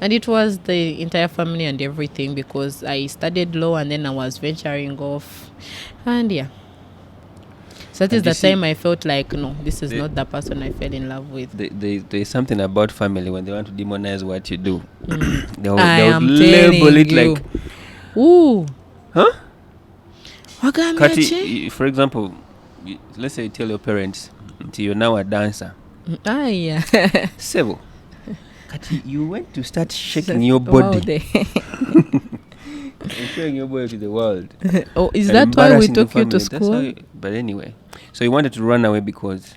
And it was the entire family and everything, because I studied law and then I was venturing off. And yeah. So that is the time I felt like, no, this is not the person I fell in love with. There's something about family when they want to demonize what you do. They'll label it like... Ooh. Huh? Kati, for example, let's say you tell your parents you're now a dancer. Yeah. Sevo. Kati, you went to start shaking your body. And showing your body to the world. Oh, is that why we took you to school? But anyway, so you wanted to run away because...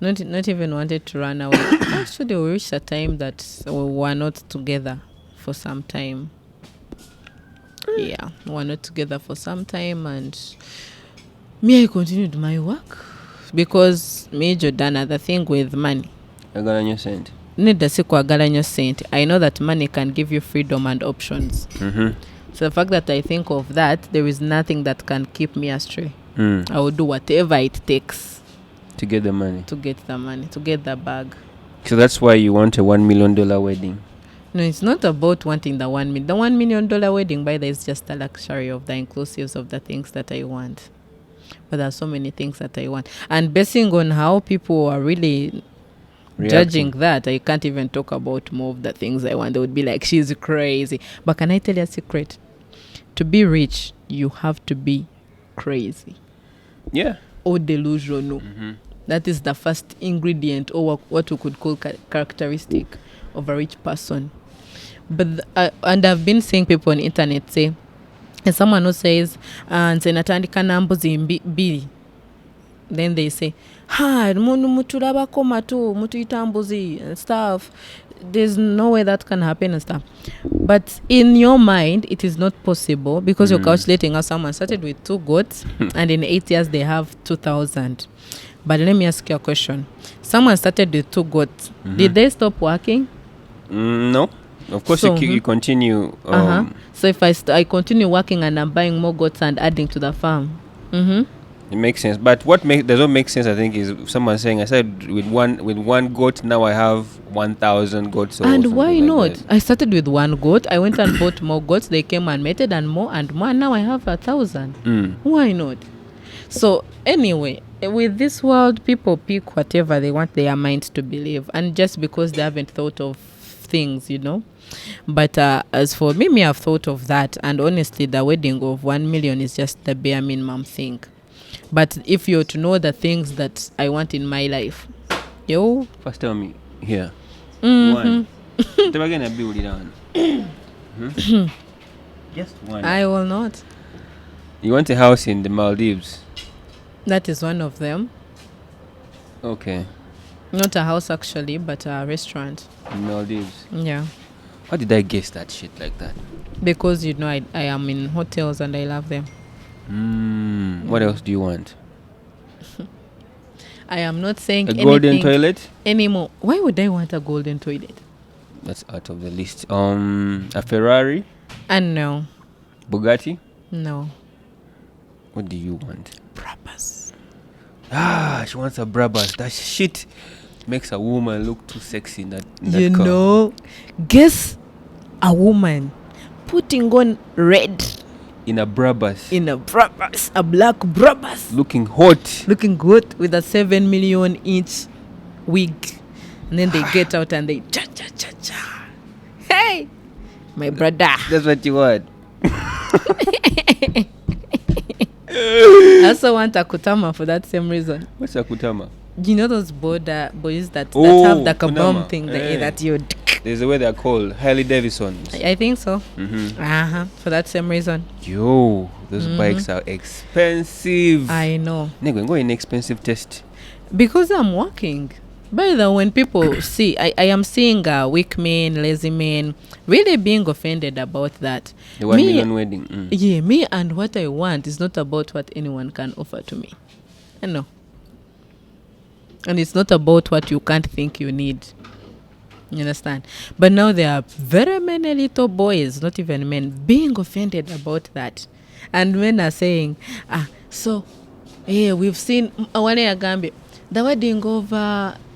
Not even wanted to run away. Actually, we reached a time that we were not together for some time. Yeah, we were not together for some time, and I continued my work because me, Jordana, the thing with money. I got a new cent. I know that money can give you freedom and options. So the fact that I think of that, there is nothing that can keep me astray. I will do whatever it takes to get the money. To get the bag. So that's why you want a $1 million wedding. No, it's not about wanting the $1 million. The $1 million wedding, by the way, is just a luxury of the inclusives of the things that I want. But there are so many things that I want. And basing on how people are really judging that, I can't even talk about more of the things I want. They would be like, she's crazy. But can I tell you a secret? To be rich, you have to be crazy. Yeah. Or delusional. That is the first ingredient, or what we could call characteristic of a rich person. But and I've been seeing people on the internet say, and someone who says, and then they say, and stuff. There's no way that can happen and stuff. But in your mind, it is not possible, because you're calculating how someone started with 2 goats and in 8 years they have 2,000. But let me ask you a question. Someone started with 2 goats. Did they stop working? No. Of course, so, you continue. So if I continue working and I'm buying more goats and adding to the farm. It makes sense. But what does not make sense, I think, is someone saying, I said with one goat, now I have 1,000 goats. Or And something why like not? that. I started with one goat. I went and bought more goats. They came and mated and more and more. And now I have 1,000. Why not? So anyway, with this world, people pick whatever they want their minds to believe. And just because they haven't thought of things, But as for me, I've thought of that. And honestly, the wedding of 1 million is just the bare minimum thing. But if you're to know the things that I want in my life, First tell me here. Mm-hmm. One. Never gonna build it on. Just one. I will not. You want a house in the Maldives? That is one of them. Okay. Not a house actually, but a restaurant. Maldives. Yeah. How did I guess that shit like that? Because I am in hotels and I love them. What else do you want? I am not saying A anything golden toilet? anymore. Why would I want a golden toilet? That's out of the list. A Ferrari? And no. Bugatti? No. What do you want? Brabus. She wants a Brabus. That shit makes a woman look too sexy in that car. Guess a woman putting on red In a Brabus. in a Brabus, a black Brabus, Looking hot. looking good with a 7 million inch wig, and then they get out and they cha cha cha cha. Hey, my brother. That's what you want. I also want a kutama for that same reason. What's a Kutama? You know those border boys that Oh, have the kabam kunama. thing Hey. that you. There's a way they're called Harley Davidsons. I think so. Mm-hmm. For that same reason. Yo, those bikes are expensive. I know. Nigga, go in expensive test. Because I'm working. By the way, when people see, I am seeing weak men, lazy men, really being offended about that. The 1 million wedding. Yeah, me and what I want is not about what anyone can offer to me. I know. And it's not about what you can't think you need. You understand? But now there are very many little boys, not even men, being offended about that. And men are saying, we've seen Wale Agambe, the wedding of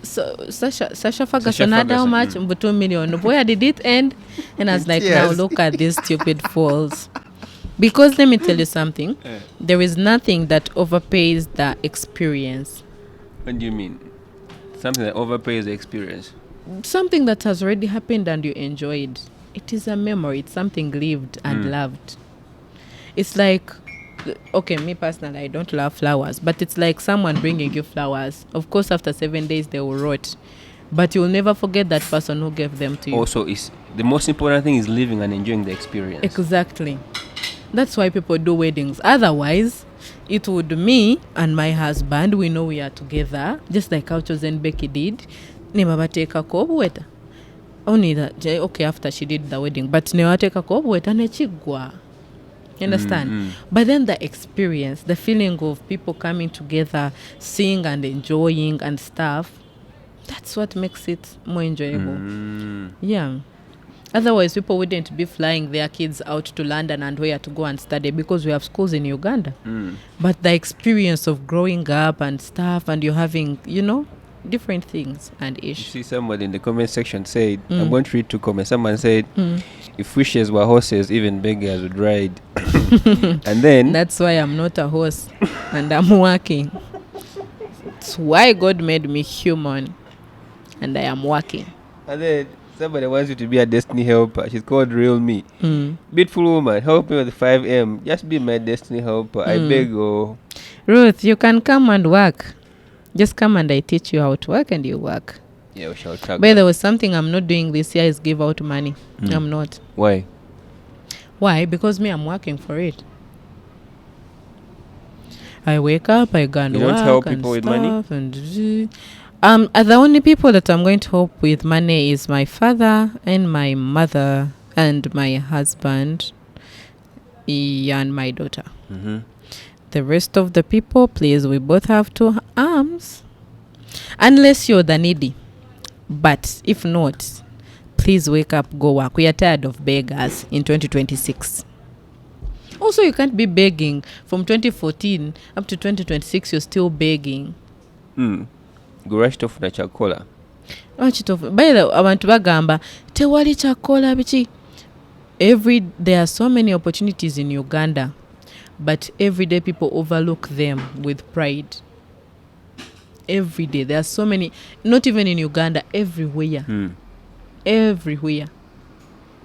Sasha Ferguson had how much? 2 million. Where did it end? And I was like, now look at these stupid fools. Because let me tell you something. There is nothing that overpays the experience. What do you mean? Something that overpays the experience? Something that has already happened and you enjoyed. It is a memory. It's something lived and loved. It's like, okay, me personally, I don't love flowers, but it's like someone bringing you flowers. Of course, after 7 days, they will rot. But you'll never forget that person who gave them to you. Also, the most important thing is living and enjoying the experience. Exactly. That's why people do weddings. Otherwise, it would me and my husband, we know we are together, just like how Chosen Becky did. Nebabateka kobweta. Only that, okay, after she did the wedding, but nebateka kobweta nechigwa. You understand? But then the experience, the feeling of people coming together, seeing and enjoying and stuff, that's what makes it more enjoyable. Yeah. Otherwise, people wouldn't be flying their kids out to London and where to go and study because we have schools in Uganda. But the experience of growing up and stuff, and you're having, different things and You ish. see somebody in the comment section said, I'm going to read 2 comments. Someone said, if wishes were horses, even beggars would ride. And then... That's why I'm not a horse and I'm working. It's why God made me human and I am working. And then somebody wants you to be a destiny helper. She's called Real Me. Beautiful woman, help me with 5M. Just be my destiny helper. I beg you. Ruth, you can come and work. Just come and I teach you how to work and you work. Yeah, we shall talk. But there was something I'm not doing this year is give out money. I'm not. Why? Why? Because me, I'm working for it. I wake up, I go and You work don't help and people with stuff money? And the only people that I'm going to help with money is my father and my mother and my husband and my daughter. The rest of the people, please, we both have 2 arms. Unless you're the needy. But if not, please wake up, go work. We are tired of beggars in 2026. Also, you can't be begging from 2014 up to 2026. You're still begging. Gurashito funa chakola. By the abantu bagamba tewali chakola biki. There are so many opportunities in Uganda, but every day people overlook them with pride. Every day there are so many, not even in Uganda, everywhere. Everywhere.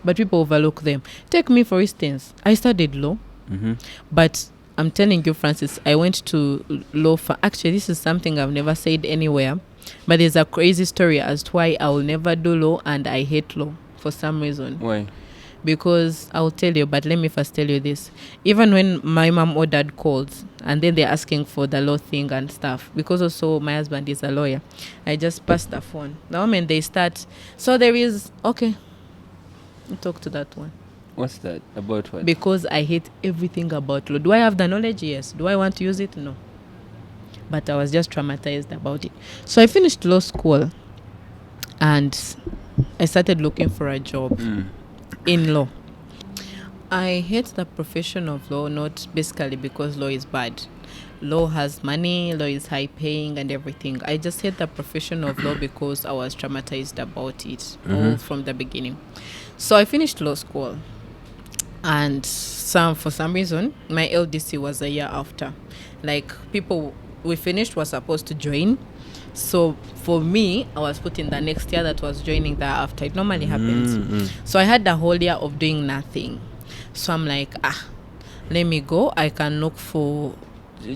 But people overlook them. Take me, for instance. I studied law. But I'm telling you, Francis, I went to law. Actually, this is something I've never said anywhere. But there's a crazy story as to why I will never do law and I hate law for some reason. Why? Because I'll tell you, but let me first tell you this. Even when my mom or dad calls and then they're asking for the law thing and stuff, because also my husband is a lawyer, I just pass the phone. The moment they start, so there is, okay, talk to that one. What's that? About what? Because I hate everything about law. Do I have the knowledge? Yes. Do I want to use it? No. But I was just traumatized about it. So I finished law school and I started looking for a job in law. I hate the profession of law, not basically because law is bad. Law has money, law is high paying and everything. I just hate the profession of law because I was traumatized about it all from the beginning. So I finished law school. And for some reason, my LDC was a year after. Like, people we finished were supposed to join. So for me, I was put in the next year that was joining thereafter. It normally happens. So I had the whole year of doing nothing. So I'm like, let me go. I can look for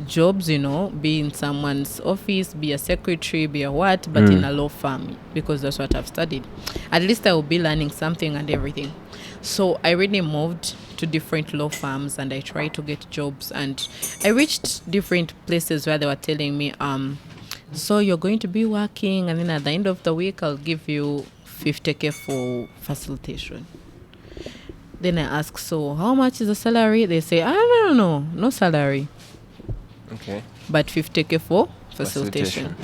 jobs, be in someone's office, be a secretary, be a what, but in a law firm, because that's what I've studied. At least I will be learning something and everything. So I really moved to different law firms and I tried to get jobs, and I reached different places where they were telling me, so you're going to be working, and then at the end of the week I'll give you 50K for facilitation. Then I ask, so how much is the salary? They say, I don't know, no salary. Okay. But 50K for facilitation.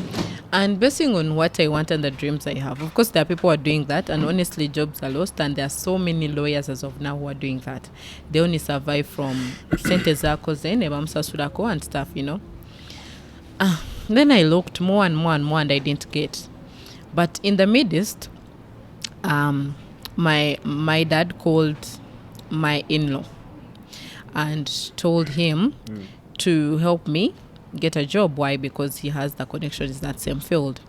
And basing on what I want and the dreams I have, of course there are people who are doing that, and honestly jobs are lost, and there are so many lawyers as of now who are doing that. They only survive from sente zako zene bamsasurako and stuff, Then I looked more and more and more and I didn't get. But in the midst, my dad called my in-law and told him to help me get a job. Why? Because he has the connections in that same field.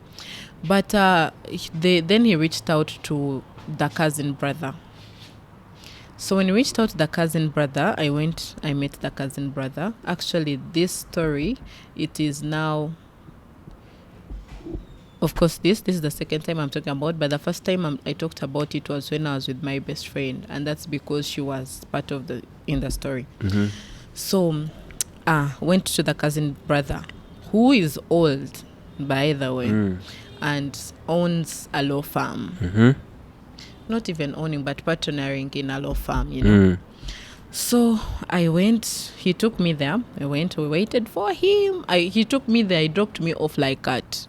But then he reached out to the cousin brother. So when he reached out to the cousin brother, I met the cousin brother. Actually, this story, it is now, of course, this is the second time I'm talking about, but the first time I talked about it was when I was with my best friend, and that's because she was part of in the story. So went to the cousin brother, who is old, by the way, and owns a law firm. Not even owning, but partnering in a law firm, So I went, he took me there. I went, we waited for him. He took me there, he dropped me off like at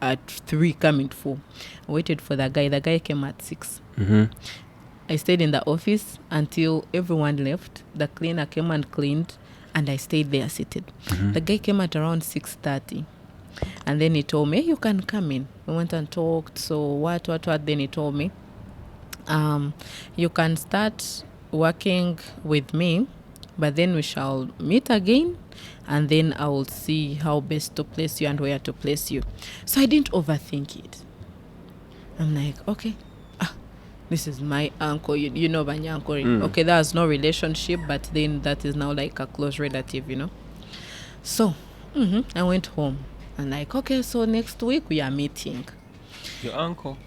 3 coming 4. I waited for the guy. The guy came at 6. I stayed in the office until everyone left. The cleaner came and cleaned, and I stayed there seated. The guy came at around 6:30, and then he told me, hey, you can come in. We went and talked. So what? Then he told me, you can start working with me, but then we shall meet again, and then I will see how best to place you and where to place you. So I didn't overthink it. I'm like, okay, this is my uncle, you know my uncle. Okay, there's no relationship, but then that is now like a close relative, So I went home and like, okay, so next week we are meeting. Your uncle?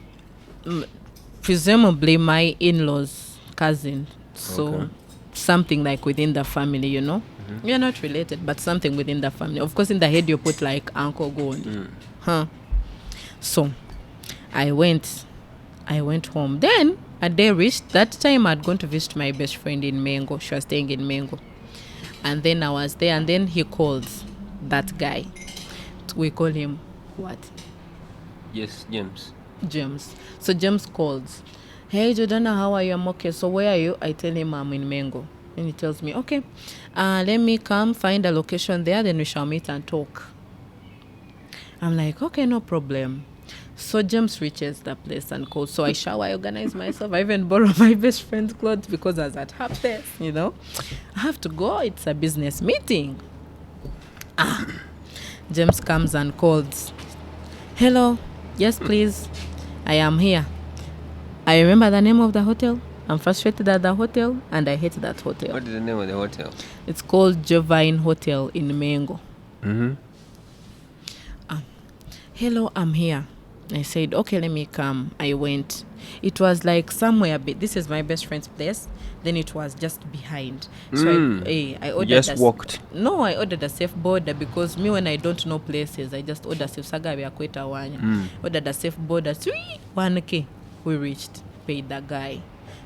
Presumably my in-laws cousin. So something like within the family, We are not related, but something within the family. Of course, in the head you put like uncle go on. So I went home. Then a day reached. That time I'd gone to visit my best friend in Mengo. She was staying in Mengo. And then I was there, and then he calls that guy. We call him what? Yes, James. So James calls. Hey Jordana, how are you? I'm okay. So where are you? I tell him I'm in Mengo. And he tells me, okay, let me come find a location there, then we shall meet and talk. I'm like, okay, no problem. So James reaches the place and calls. So I shower, I organize myself. I even borrow my best friend's clothes because I was at her place, you know. I have to go. It's a business meeting. James comes and calls. Hello. Yes, please. I am here. I remember the name of the hotel. I'm frustrated at the hotel and I hate that hotel. What is the name of the hotel? It's called Jovine Hotel in Mengo. Mm-hmm. Hello, I'm here. I said, okay, let me come. I went. It was like somewhere, this is my best friend's place. Then it was just behind. So I ordered. You just walked. No, I ordered a safe border because me, when I don't know places, I just order safe saga kweta wanya. Ordered a safe border. 1K. We reached. Paid the guy.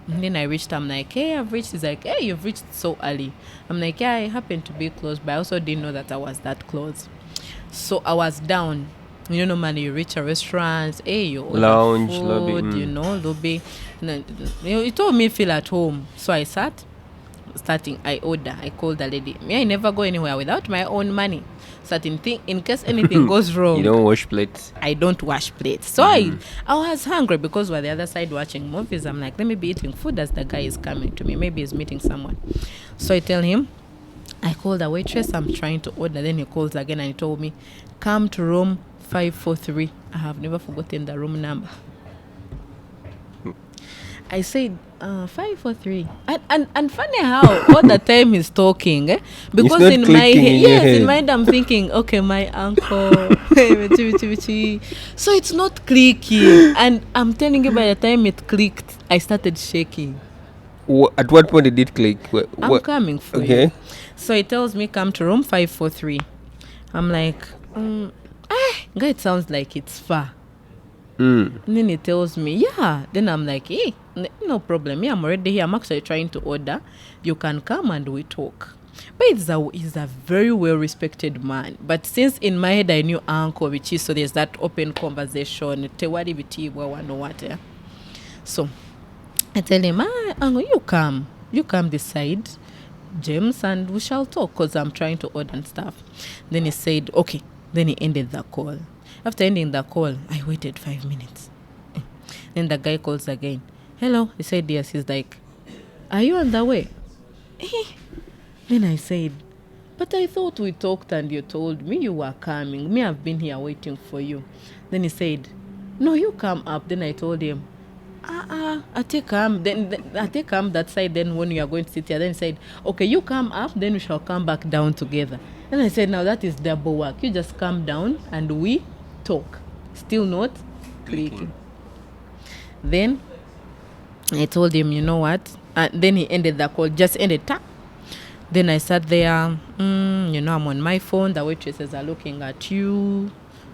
And then I reached. I'm like, hey, I've reached. He's like, hey, you've reached so early. I'm like, yeah, I happened to be close, but I also didn't know that I was that close. So I was down. You know, normally you reach a restaurant, hey, you order Lounge, food, lobby. you know, lobby. It told me feel at home. So I I order. I called the lady. Me, I never go anywhere without my own money. In case anything goes wrong. You don't wash plates? I don't wash plates. So I was hungry because we're the other side watching movies. I'm like, let me be eating food as the guy is coming to me. Maybe he's meeting someone. So I tell him, I called the waitress. I'm trying to order. Then he calls again and he told me, come to room 543. I have never forgotten the room number. I said 543, and funny how all the time he's talking, because in my head, in my head I'm thinking, okay, my uncle, so it's not clicking, and I'm telling you, by the time it clicked, I started shaking. At what point did it click? I'm coming for you. So he tells me, come to room 543. I'm like, guy, it sounds like it's far. And then he tells me, yeah. Then I'm like, hey, no problem. Yeah, I'm already here. I'm actually trying to order. You can come and we talk. But he's a very well-respected man. But since in my head I knew Uncle Richie, so there's that open conversation. So I tell him, Uncle, you come this side, James, and we shall talk because I'm trying to order and stuff. Then he said, okay. Then he ended the call. After ending the call, I waited 5 minutes. Then the guy calls again. Hello. He said, yes. He's like, are you on the way? Then I said, but I thought we talked and you told me you were coming. Me, I've been here waiting for you. Then he said, no, you come up. Then I told him, I take come. Then I take come that side. Then when you are going to sit here, then he said, okay, you come up. Then we shall come back down together. Then I said, now that is double work. You just come down and we talk. Still not clicking. Then I told him, you know what? Then he ended the call, just ended. Then I sat there, you know, I'm on my phone. The waitresses are looking at you.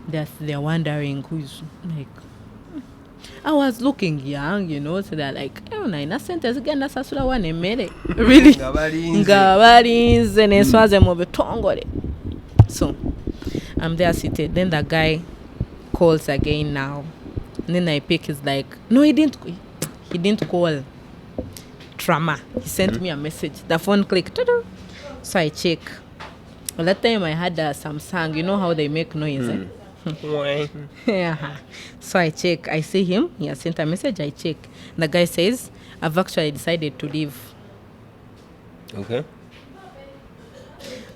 They're wondering who's like. I was looking young, you know, so they're like, na sentence again, that's one emere. Really? Ngabarinze neswaze mu bitongole. So I'm there seated. Then the guy calls again now. And then I pick, he's like, no, he didn't call. Trauma. He sent me a message. The phone clicked. So I check. Well, that time I had a Samsung. You know how they make noise, Yeah. So I check. I see him. He has sent a message. I check. The guy says, I've actually decided to leave. Okay.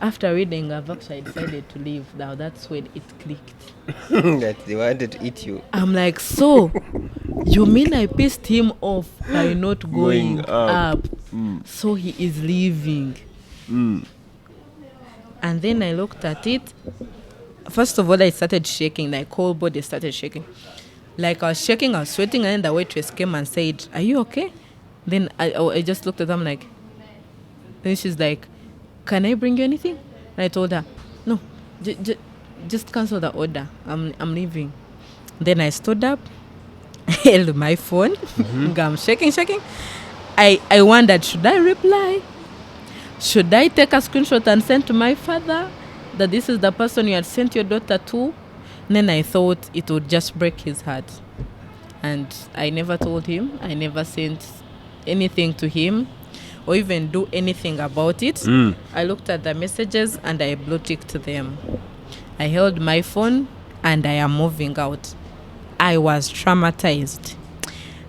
After reading, I've actually decided to leave. Now that's when it clicked. That they wanted to eat you. I'm like, so you mean I pissed him off by not going up? So he is leaving. And then I looked at it. First of all, I started shaking. Like, whole body started shaking. Like, I was shaking, I was sweating, and then the waitress came and said, are you okay? Then I just looked at them like, then she's like, can I bring you anything? And I told her, no, just cancel the order. I'm leaving. Then I stood up, held my phone, I'm shaking. I wondered, should I reply? Should I take a screenshot and send to my father that this is the person you had sent your daughter to? And then I thought it would just break his heart. And I never told him. I never sent anything to him. or even do anything about it. I looked at the messages and I blue ticked them. I held my phone and I am moving out. I was traumatized.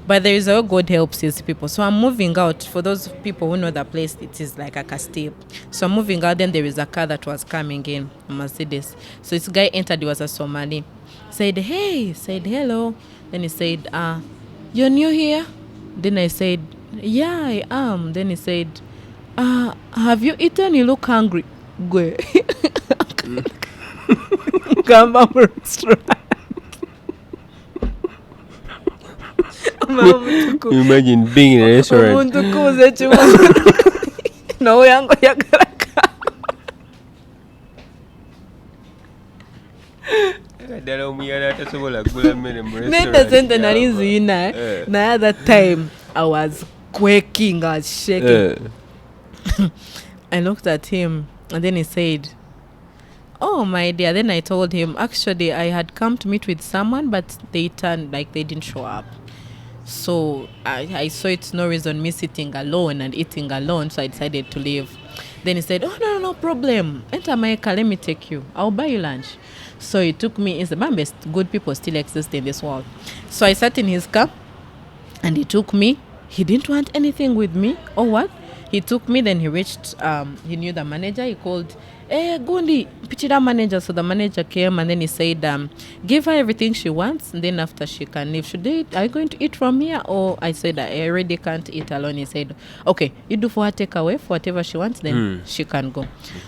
But there is a way God helps his people. So I'm moving out. For those people who know the place, it is like a Castile. So I'm moving out. Then there is a car that was coming in, a Mercedes. So this guy entered. He was a Somali. Said, hey. Said, hello. Then he said, you're new here? Then I said, yeah, I am. Then he said, have you eaten? You look hungry. Go. Come back restaurant. Imagine being in a restaurant. No yango yagaraka. Nenda sente nalinzina. Na that time I was quaking, I was shaking. I looked at him and then he said, oh my dear. Then I told him, actually I had come to meet with someone, but they turned like they didn't show up. So I saw it's no reason me sitting alone and eating alone, so I decided to leave. Then he said, oh, no problem. Enter my car, let me take you. I'll buy you lunch. So he took me. It's the best good people still exist in this world. So I sat in his car and he took me. He didn't want anything with me or what. He took me, then he reached, he knew the manager. He called, Gundi, Pichida manager. So the manager came and then he said, give her everything she wants. And then after she can leave, are you going to eat from here? Or I said, I already can't eat alone. He said, okay, you do for her takeaway for whatever she wants, then she can go.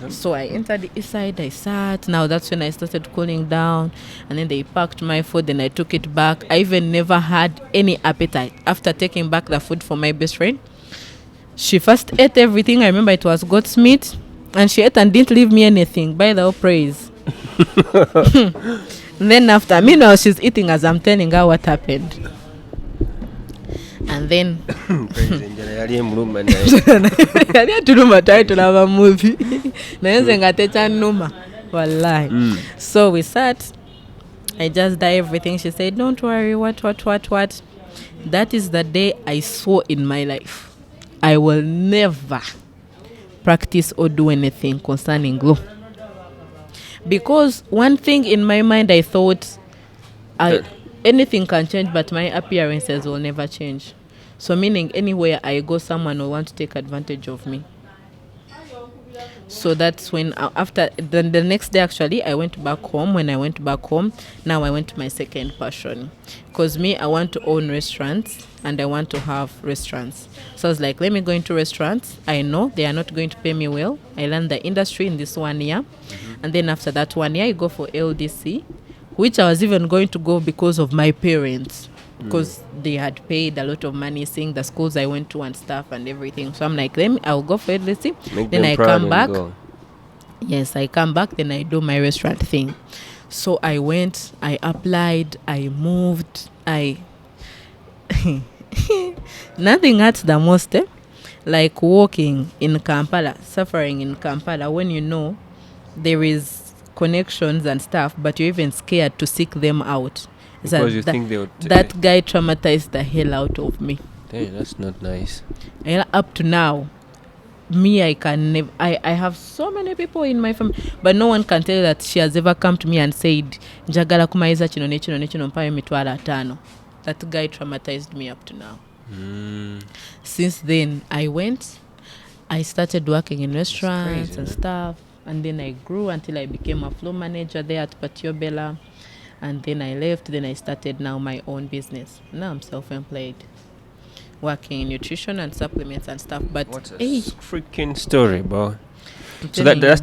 So I entered the inside, I sat. Now that's when I started cooling down. And then they packed my food, then I took it back. I even never had any appetite after taking back the food for my best friend. She first ate everything. I remember it was goat's meat. And she ate and didn't leave me anything. By the way, praise. Then after, meanwhile, she's eating as I'm telling her what happened. And then... So we sat. I just did everything. She said, don't worry, what. That is the day I swore in my life I will never practice or do anything concerning glue. Because one thing in my mind, I thought anything can change, but my appearances will never change. So meaning anywhere I go, someone will want to take advantage of me. So that's when after the next day, actually, I went back home. When I went back home, now I went to my second passion. Because me, I want to own restaurants and I want to have restaurants. So I was like, let me go into restaurants. I know they are not going to pay me well. I learned the industry in this 1 year. And then after that 1 year, I go for LDC, which I was even going to go because of my parents. Because they had paid a lot of money seeing the schools I went to and stuff and everything. So I'm like, I'll go for LDC. Then I come back. Yes, I come back. Then I do my restaurant thing. So I went, I applied, I moved, nothing hurts the most, like walking in Kampala, suffering in Kampala, when you know there is connections and stuff, but you're even scared to seek them out. Because you think they would... That guy traumatized the hell out of me. Damn, that's not nice. And up to now, me, I can never... I have so many people in my family, but no one can tell you that she has ever come to me and said, njagala kumaiza kino nekino mpayo mitwala 5. That guy traumatized me up to now. Since then, I started working in restaurants and stuff. And then I grew until I became a floor manager there at Patio Bella. And then I left. Then I started now my own business. Now I'm self-employed, working in nutrition and supplements and stuff. But what a freaking story, bro. So that's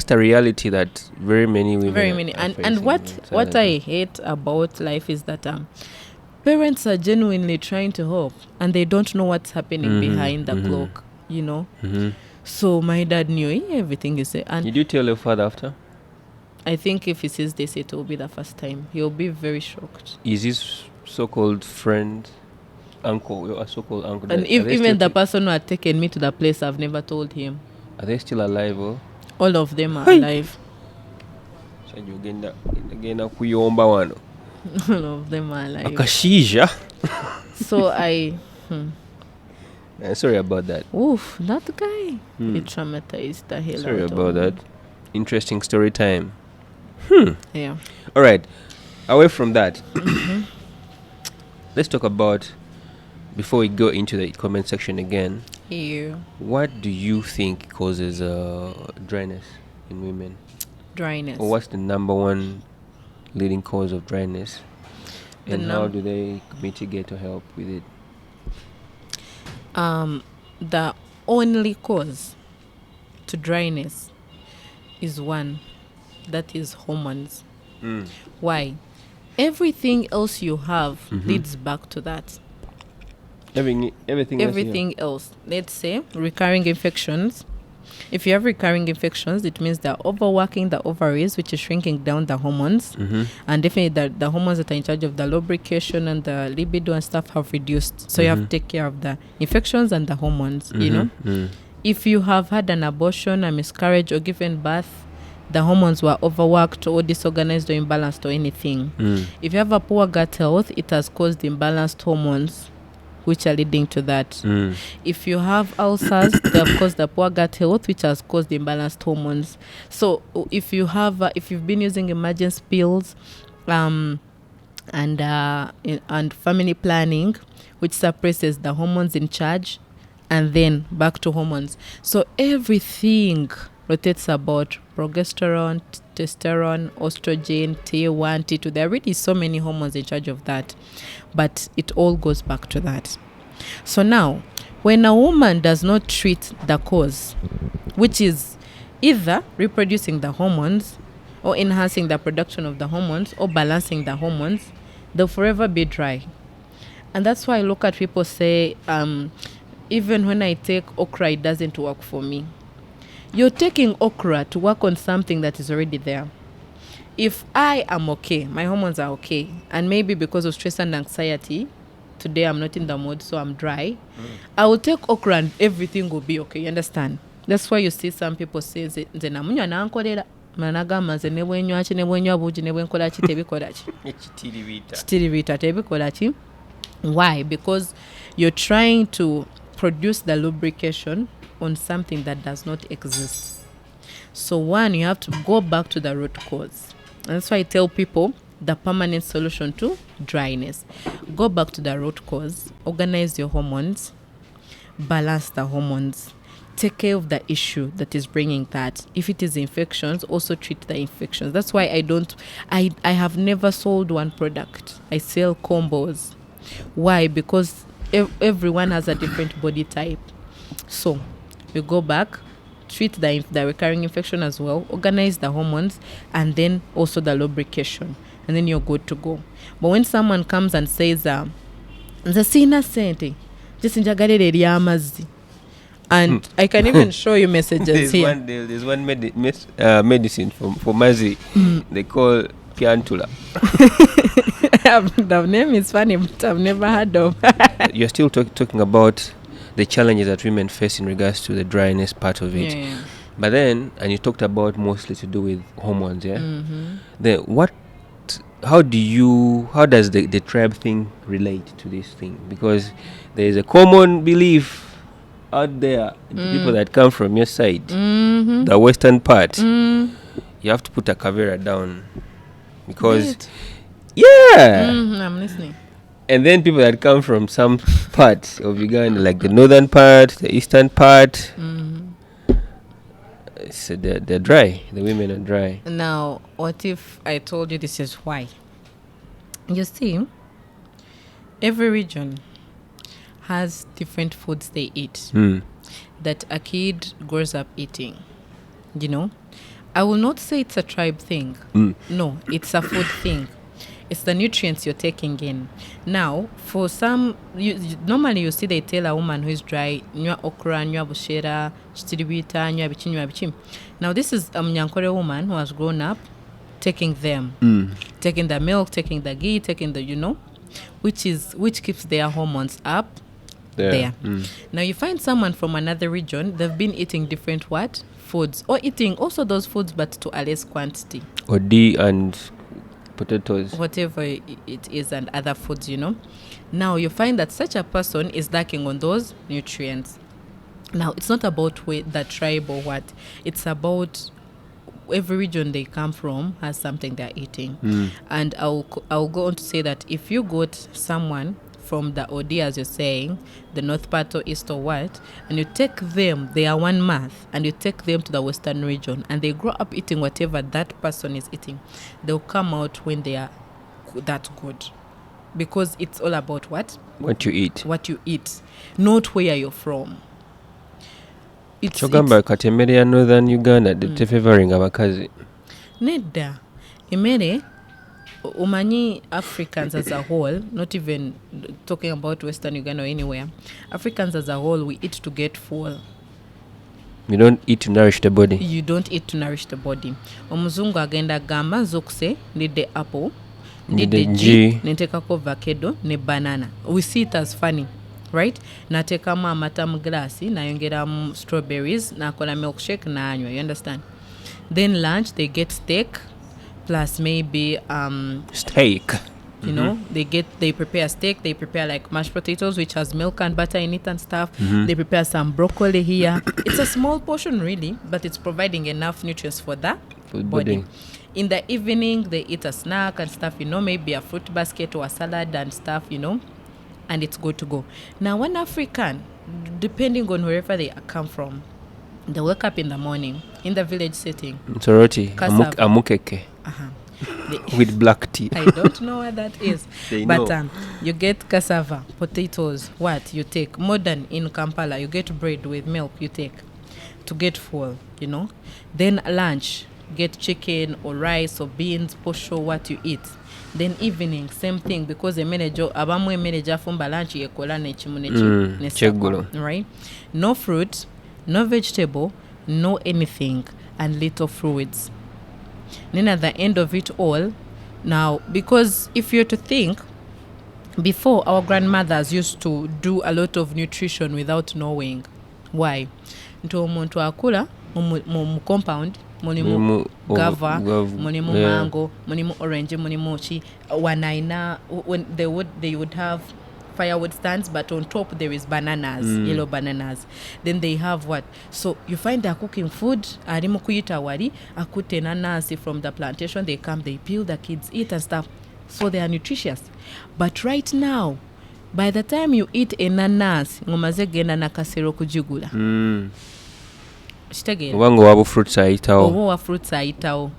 the reality that very many women and what I hate about life is that parents are genuinely trying to help and they don't know what's happening behind the clock, you know. So my dad knew everything you say. And did you tell your father after? I think if he sees this, it will be the first time. He'll be very shocked. Is his so-called friend, uncle, your so-called uncle? And even the person who had taken me to the place, I've never told him. Are they still alive? Or? All of them are alive. All of them are alive. Akashija. So Sorry about that. Oof, that guy. It traumatized the hell Sorry out about of that. Interesting story time. me. Yeah. All right. Away from that, let's talk about, before we go into the comment section again, what do you think causes dryness in women? Dryness. Or what's the number one leading cause of dryness? And how do they mitigate or help with it? The only cause to dryness is one, that is hormones. Why? Everything else you have leads back to that. Everything else. Let's say recurring infections. If you have recurring infections, it means they're overworking the ovaries, which is shrinking down the hormones. And definitely the hormones that are in charge of the lubrication and the libido and stuff have reduced. So you have to take care of the infections and the hormones, you know. If you have had an abortion, a miscarriage, or given birth, the hormones were overworked or disorganized or imbalanced or anything. If you have a poor gut health, it has caused imbalanced hormones, which are leading to that. If you have ulcers, they have caused the poor gut health, which has caused imbalanced hormones. So if you have, if you've been using emergency pills, and family planning, which suppresses the hormones in charge, and then back to hormones. So everything rotates about progesterone, testosterone, estrogen, T1, T2. There are really so many hormones in charge of that, but it all goes back to that. So now, when a woman does not treat the cause, which is either reproducing the hormones or enhancing the production of the hormones or balancing the hormones, they'll forever be dry. And that's why I look at people say, even when I take okra, it doesn't work for me. You're taking okra to work on something that is already there. If I am okay, my hormones are okay, and maybe because of stress and anxiety, today I'm not in the mood, so I'm dry, I will take okra and everything will be okay. You understand? That's why you see some people say, managama nze ne bwenywa ki ne bwenywa buugi ne bwenkola ki tebikola ki kitiribiita tebikola ki. Why? Because you're trying to produce the lubrication on something that does not exist. So one, you have to go back to the root cause. And that's why I tell people the permanent solution to dryness. Go back to the root cause, organize your hormones, balance the hormones, take care of the issue that is bringing that. If it is infections, also treat the infections. That's why I have never sold one product. I sell combos. Why? Because everyone has a different body type. So you go back, treat the recurring infection as well, organize the hormones, and then also the lubrication, and then you're good to go. But when someone comes and says, "Nze sina sente, just njagalira eri amazzi," and I can even show you messages here. There's one medicine for Mazi. They call Piantula. The name is funny, but I've never heard of. You're still talking about the challenges that women face in regards to the dryness part of it. Yeah. But then, and you talked about mostly to do with hormones, yeah? Then how does the tribe thing relate to this thing? Because there is a common belief out there, people that come from your side, the western part, you have to put a kavera down. Because, I'm listening. And then people that come from some parts of Uganda, like the northern part, the eastern part, so they're dry. The women are dry. Now, what if I told you this is why? You see, every region has different foods they eat that a kid grows up eating. You know, I will not say it's a tribe thing. No, it's a food thing. It's the nutrients you're taking in. Now, for some, normally you see they tell a woman who is dry, nywa okra, nywa bushera, chitiribita, nywa bichi. Now, this is a Mnyankore woman who has grown up taking them. Taking the milk, taking the ghee, taking the, which keeps their hormones up there. Now, you find someone from another region, they've been eating different foods, or eating also those foods, but to a less quantity. Or D and potatoes. whatever it is, and other foods, Now you find that such a person is lacking on those nutrients. Now it's not about the tribe or what, it's about every region they come from has something they're eating. And I'll go on to say that if you got someone from the OD, as you're saying, the north part or east or what, and you take them, they are 1 month, and you take them to the western region, and they grow up eating whatever that person is eating, they'll come out when they are that good. Because it's all about what you eat, not where you're from. Chogamba katemere ya northern Uganda favoring abakazi. Nedda emere umanyi Africans as a whole, not even talking about Western Uganda or anywhere, Africans as a whole, we eat to get full. You don't eat to nourish the body. You don't eat to nourish the body. Omuzungu agenda gamba nzokuse nidde apple, nidde G, nentekako avocado ne banana. We see it as funny, right? Natekamu amata mu glass, nayongeramu strawberries, nakola milkshake nanywa. You understand? Then lunch they get steak plus maybe steak. You know, they prepare steak, they prepare like mashed potatoes which has milk and butter in it and stuff. They prepare some broccoli here. It's a small portion really, but it's providing enough nutrients for the body. In the evening they eat a snack and stuff, maybe a fruit basket or a salad and stuff, and it's good to go. Now one African, depending on wherever they come from, they wake up in the morning in the village setting. Soroti, amukeke. With black tea. I don't know what that is. But you get cassava, potatoes, what you take. Modern in Kampala, you get bread with milk, you take to get full, Then lunch, get chicken or rice or beans, posho, what you eat. Then evening, same thing, because abamwe manager fumba lunch yekola nechimu right? No fruit, no vegetable, no anything, and little fruits. Then at the end of it all, now, because if you're to think, before our grandmothers used to do a lot of nutrition without knowing. Why? Nto omuntu akula mu compound, mulimu guava, mulimu mango, mulimu orange, mulimu chi, wanaina, when they would have firewood stands, but on top there is bananas, yellow bananas. Then they have what? So you find they're cooking food, arimu kuyita wali, akute nanasi from the plantation, they come, they peel, the kids eat and stuff. So they are nutritious. But right now, by the time you eat a nanasi, ngomaze genda nakasero kujigula. Shitegera. Wango wabu fruits aitao. Obo wa fruits aitao.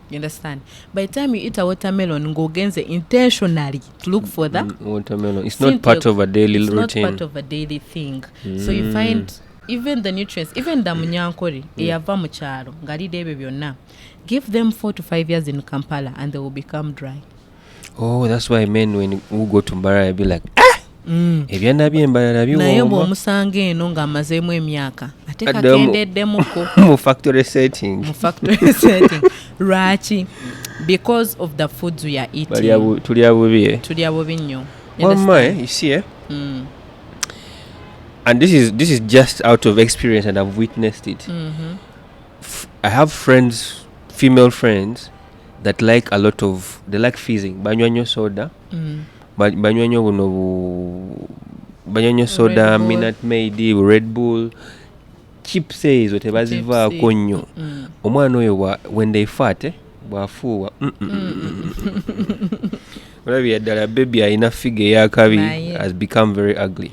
You understand? By the time you eat a watermelon, go against intentionally to look for that watermelon. It's not part of a daily routine. It's not part of a daily thing. So you find even the nutrients, even the munyankori, eyava mu kyalo, ngalide ebyo byonna. Give them 4 to 5 years in Kampala and they will become dry. Oh, that's why men when who go to Mbarara be like, ebyana by'Embarara biwoma. Naye bw'omusanga eno ng'amazeemu emyaka ate kakendeddemuko mu factory setting. Lwaki? Because of the foods we are eating. Tulya bubi nnyo. You see, and this is just out of experience, and I've witnessed it. I have friends, female friends, that like a lot of, they like fizzing. Banywanyo soda. Banywanyo soda, Minute Maid, Red Bull, chips otebaziva konyo. Omwana oyo when they fat bwafuwa. Whatever yadala baby ina figure ya kabi has become very ugly.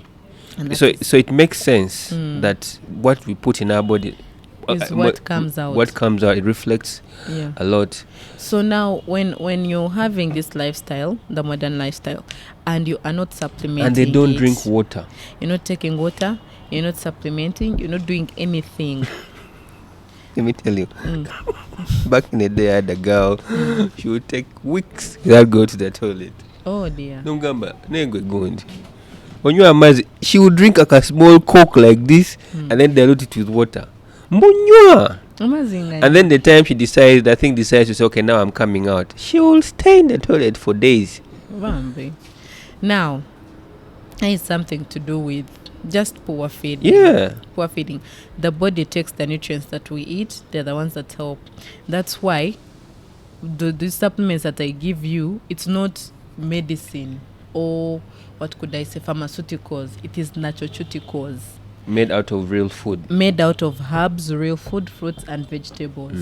So it makes sense that what we put in our body is what comes out. What comes out, it reflects a lot. So now when you're having this lifestyle, the modern lifestyle, and you are not supplementing, and they don't drink water, you're not taking water, you're not supplementing, you're not doing anything. Let me tell you, back in the day I had a girl, she would take weeks without going to the toilet. Oh dear. Nungamba, when you are mazi, she would drink like a small Coke like this and then dilute it with water. Mbonywa. And then the time she decides to say, okay, now I'm coming out, she will stay in the toilet for days. Now, that is something to do with just poor feeding. Poor feeding. The body takes the nutrients that we eat. They're the ones that help. That's why these supplements that I give you, it's not medicine or what could I say, pharmaceuticals. It is naturoceuticals. Made out of real food. Made out of herbs, real food, fruits and vegetables.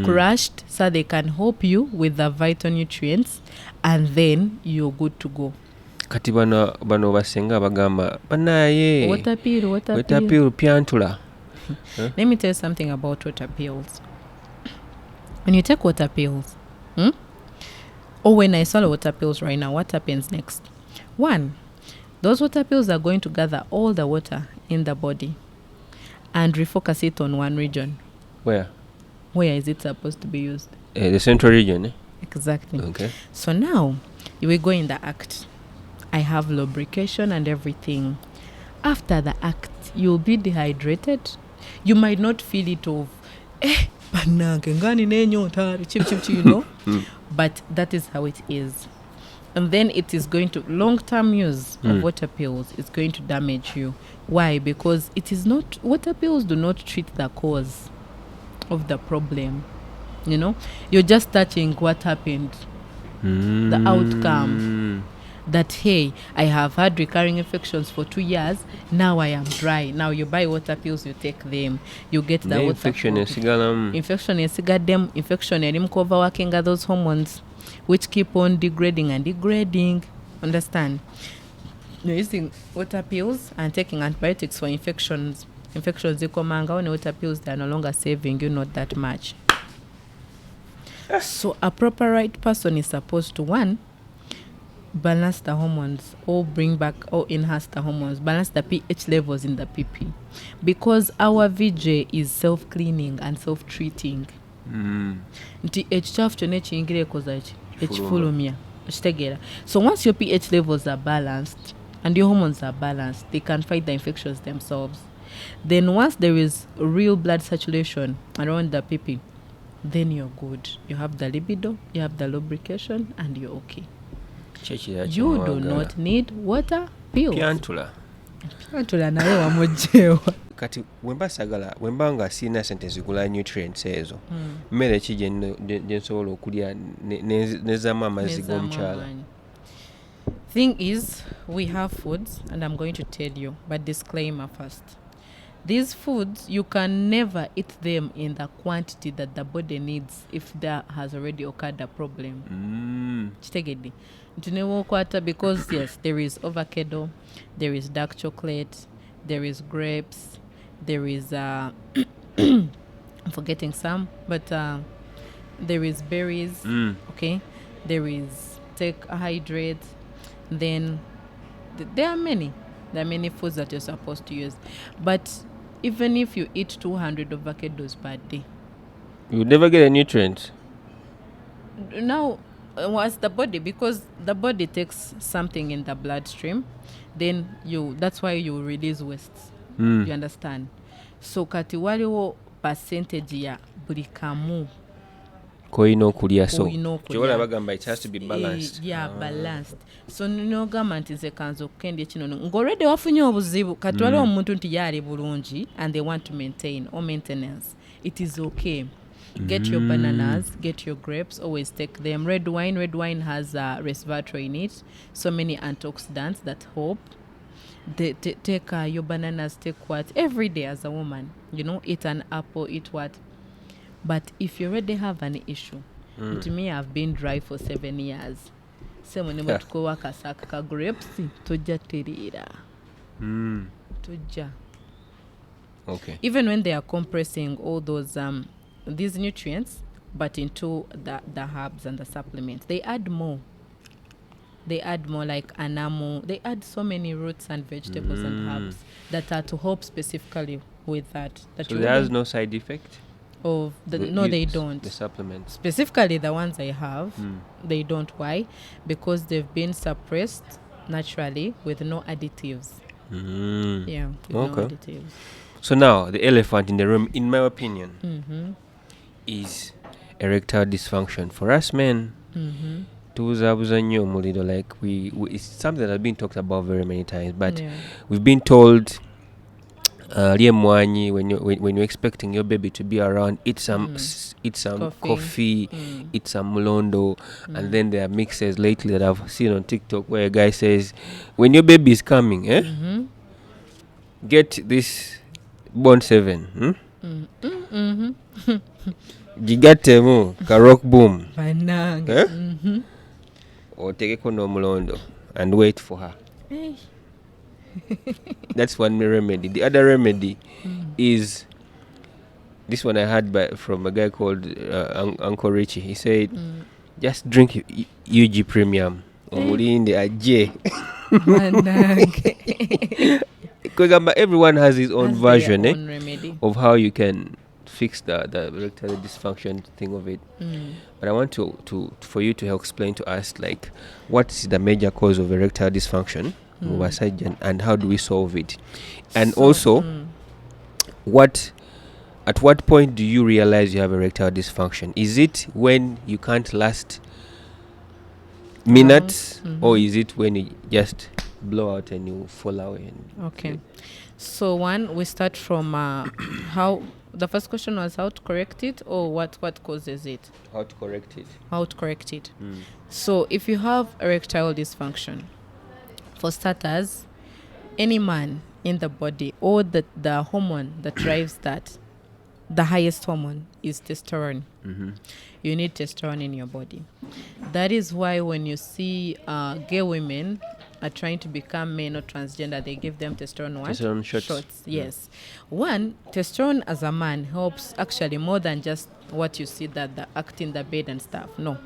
Crushed so they can help you with the vital nutrients, and then you're good to go. Kati bano basenga bagamba banaye Water pill. pyantula. Let me tell you something about water pills. When you take water pills, or when I swallow water pills right now, what happens next? One, those water pills are going to gather all the water in the body and refocus it on one region. Where is it supposed to be used? The central region. Eh? Exactly. Okay. So now we go in the act. I have lubrication and everything. After the act, you'll be dehydrated. You might not feel it of you know, but that is how it is. And then it is going to, long-term use of water pills is going to damage you. Why? Because it is not, water pills do not treat the cause of the problem. You know, you're just touching what happened, the outcome. That, hey, I have had recurring infections for 2 years. Now I am dry. Now you buy water pills, you take them. You get the water infection and overworking those hormones, which keep on degrading. Understand? You're using water pills and taking antibiotics for infections. Infections, water pills, they are no longer saving you not that much. So a proper right person is supposed to, one, balance the hormones or bring back or enhance the hormones, balance the pH levels in the PP, because our VJ is self-cleaning and self-treating. So once your pH levels are balanced and your hormones are balanced, they can fight the infections themselves. Then once there is real blood circulation around the PP, then you're good. You have the libido, you have the lubrication, and you're okay. You do not need water pills. Pyantula nawe wamujewa. Kati wemba nga sina sente zigula nutrients ezo. Mmere ki gye nsobola okulya nezamu amazzi g'omukyala. Thing is, we have foods, and I'm going to tell you, but disclaimer first. These foods, you can never eat them in the quantity that the body needs if there has already occurred a problem. Because yes, there is avocado, there is dark chocolate, there is grapes, there is I'm forgetting some, but there is berries. Okay, there is carbohydrates. Then there are many foods that you're supposed to use, but even if you eat 200 avocados per day, you never get a nutrient. Now, what's the body? Because the body takes something in the bloodstream, then that's why you release wastes. You understand? So kati waliwo percentage ya buli kamu koyina okulya, so kyobola bagamba it has to be balanced. Balanced. So nogamba nti nze kanza okukendya kino ng'olwedde wafunye obuzibu kati waliwo omuntu nti yali bulungi and they want to maintain or maintenance, it is okay. Get your bananas, get your grapes, always take them. Red wine has resveratrol in it, so many antioxidants that help. Take your bananas, take what? Every day as a woman, eat an apple, eat what? But if you already have an issue, to me, I've been dry for 7 years. Grapes, Okay. Even when they are compressing all those these nutrients, but into the herbs and the supplements, they add more. They add more, like anamo. They add so many roots and vegetables and herbs that are to help specifically with that. So there's no side effect? No, they don't. The supplements. Specifically the ones I have, they don't. Why? Because they've been suppressed naturally with no additives. Yeah, with no additives. So now, the elephant in the room, in my opinion, is erectile dysfunction. For us men, like it's something that has been talked about very many times, but we've been told when you're expecting your baby to be around, eat some eat some coffee, eat some mulondo, and then there are mixes lately that I've seen on TikTok where a guy says, when your baby is coming, get this Bond 7. Gigatemu, Karok Boom. Or take a no mulondo and wait for her. That's one remedy. The other remedy is this one I had from a guy called Uncle Richie. He said, just drink UG Premium. Omulinde aje. Because everyone has his own version of how you can fix the erectile dysfunction thing of it. But I want for you to help explain to us, like, what is the major cause of erectile dysfunction, and how do we solve it? And also, at what point do you realize you have erectile dysfunction? Is it when you can't last minutes, or is it when you just blow out and you fall away? Okay. So we start from how the first question was how to correct it, or what causes it? How to correct it. How to correct it. So if you have erectile dysfunction, for starters, any man in the body, or the hormone that drives that, the highest hormone is testosterone. You need testosterone in your body. That is why when you see gay women are trying to become men or transgender, they give them testosterone what? Testosterone shots. Yes. One, testosterone as a man helps actually more than just what you see, that the act in the bed and stuff. No.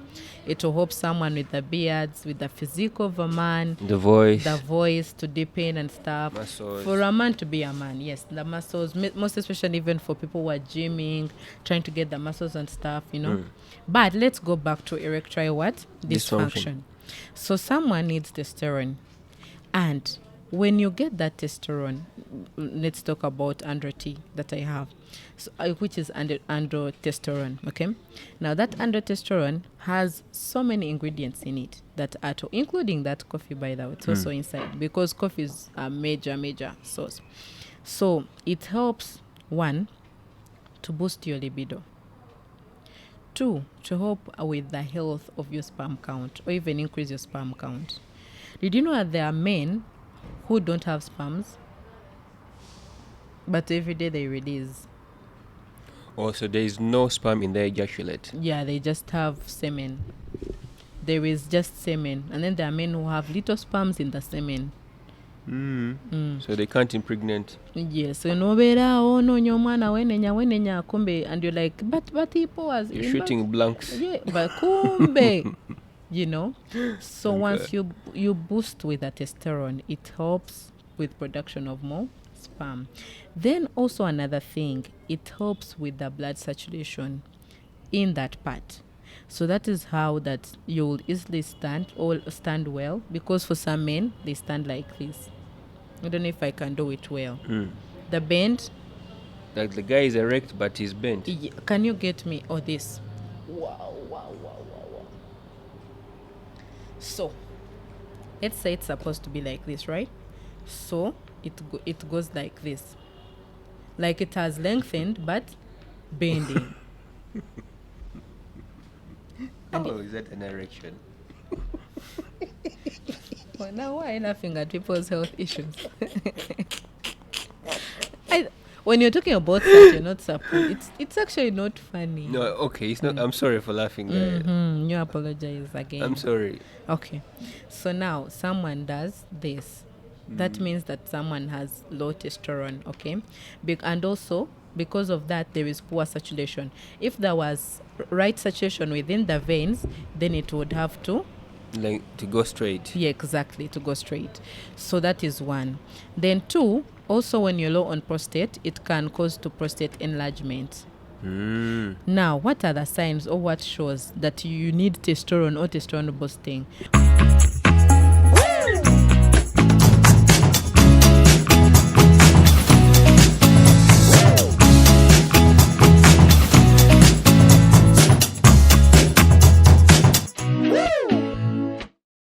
It will help someone with the beards, with the physique of a man. The voice to deepen and stuff. Muscles. For a man to be a man, yes. The muscles, most especially even for people who are gymming, trying to get the muscles and stuff, But let's go back to erectile what? Dysfunction. So someone needs testosterone. And when you get that testosterone, let's talk about andro-T that I have, which is androtestosterone, okay? Now that androtestosterone has so many ingredients in it that are including that coffee, by the way, it's also inside, because coffee is a major source. So it helps, one, to boost your libido. Two, to help with the health of your sperm count, or even increase your sperm count. Did you know that there are men who don't have sperms, but every day they release? So there is no sperm in their ejaculate? Yeah, they just have semen. There is just semen. And then there are men who have little sperms in the semen. So they can't impregnate. Yes. So no better, oh no, nyomana wenenya kumbe, and you're like, but he was. You're shooting blanks. Yeah, but kumbe. So once you boost with the testosterone, it helps with production of more sperm. Then also another thing, it helps with the blood saturation in that part. So that is how that you will easily stand well, because for some men they stand like this. I don't know if I can do it well. The bend, like the guy is erect but he's bent. Can you get me? Or this? Wow. So let's say it's supposed to be like this, right? So it goes like this, like it has lengthened but bending. Is that an erection? Well, now why are you laughing at people's health issues? When you're talking about that, you're not supposed. It's actually not funny. No, okay, it's not. I'm sorry for laughing. You apologize again. I'm sorry. Okay, so now someone does this. That means that someone has low testosterone. Okay, and also because of that, there is poor saturation. If there was right saturation within the veins, then it would have to go straight. Yeah, exactly, to go straight. So that is one. Then two, also when you're low on prostate, it can cause to prostate enlargement. Now, what are the signs, or what shows that you need testosterone or testosterone boosting?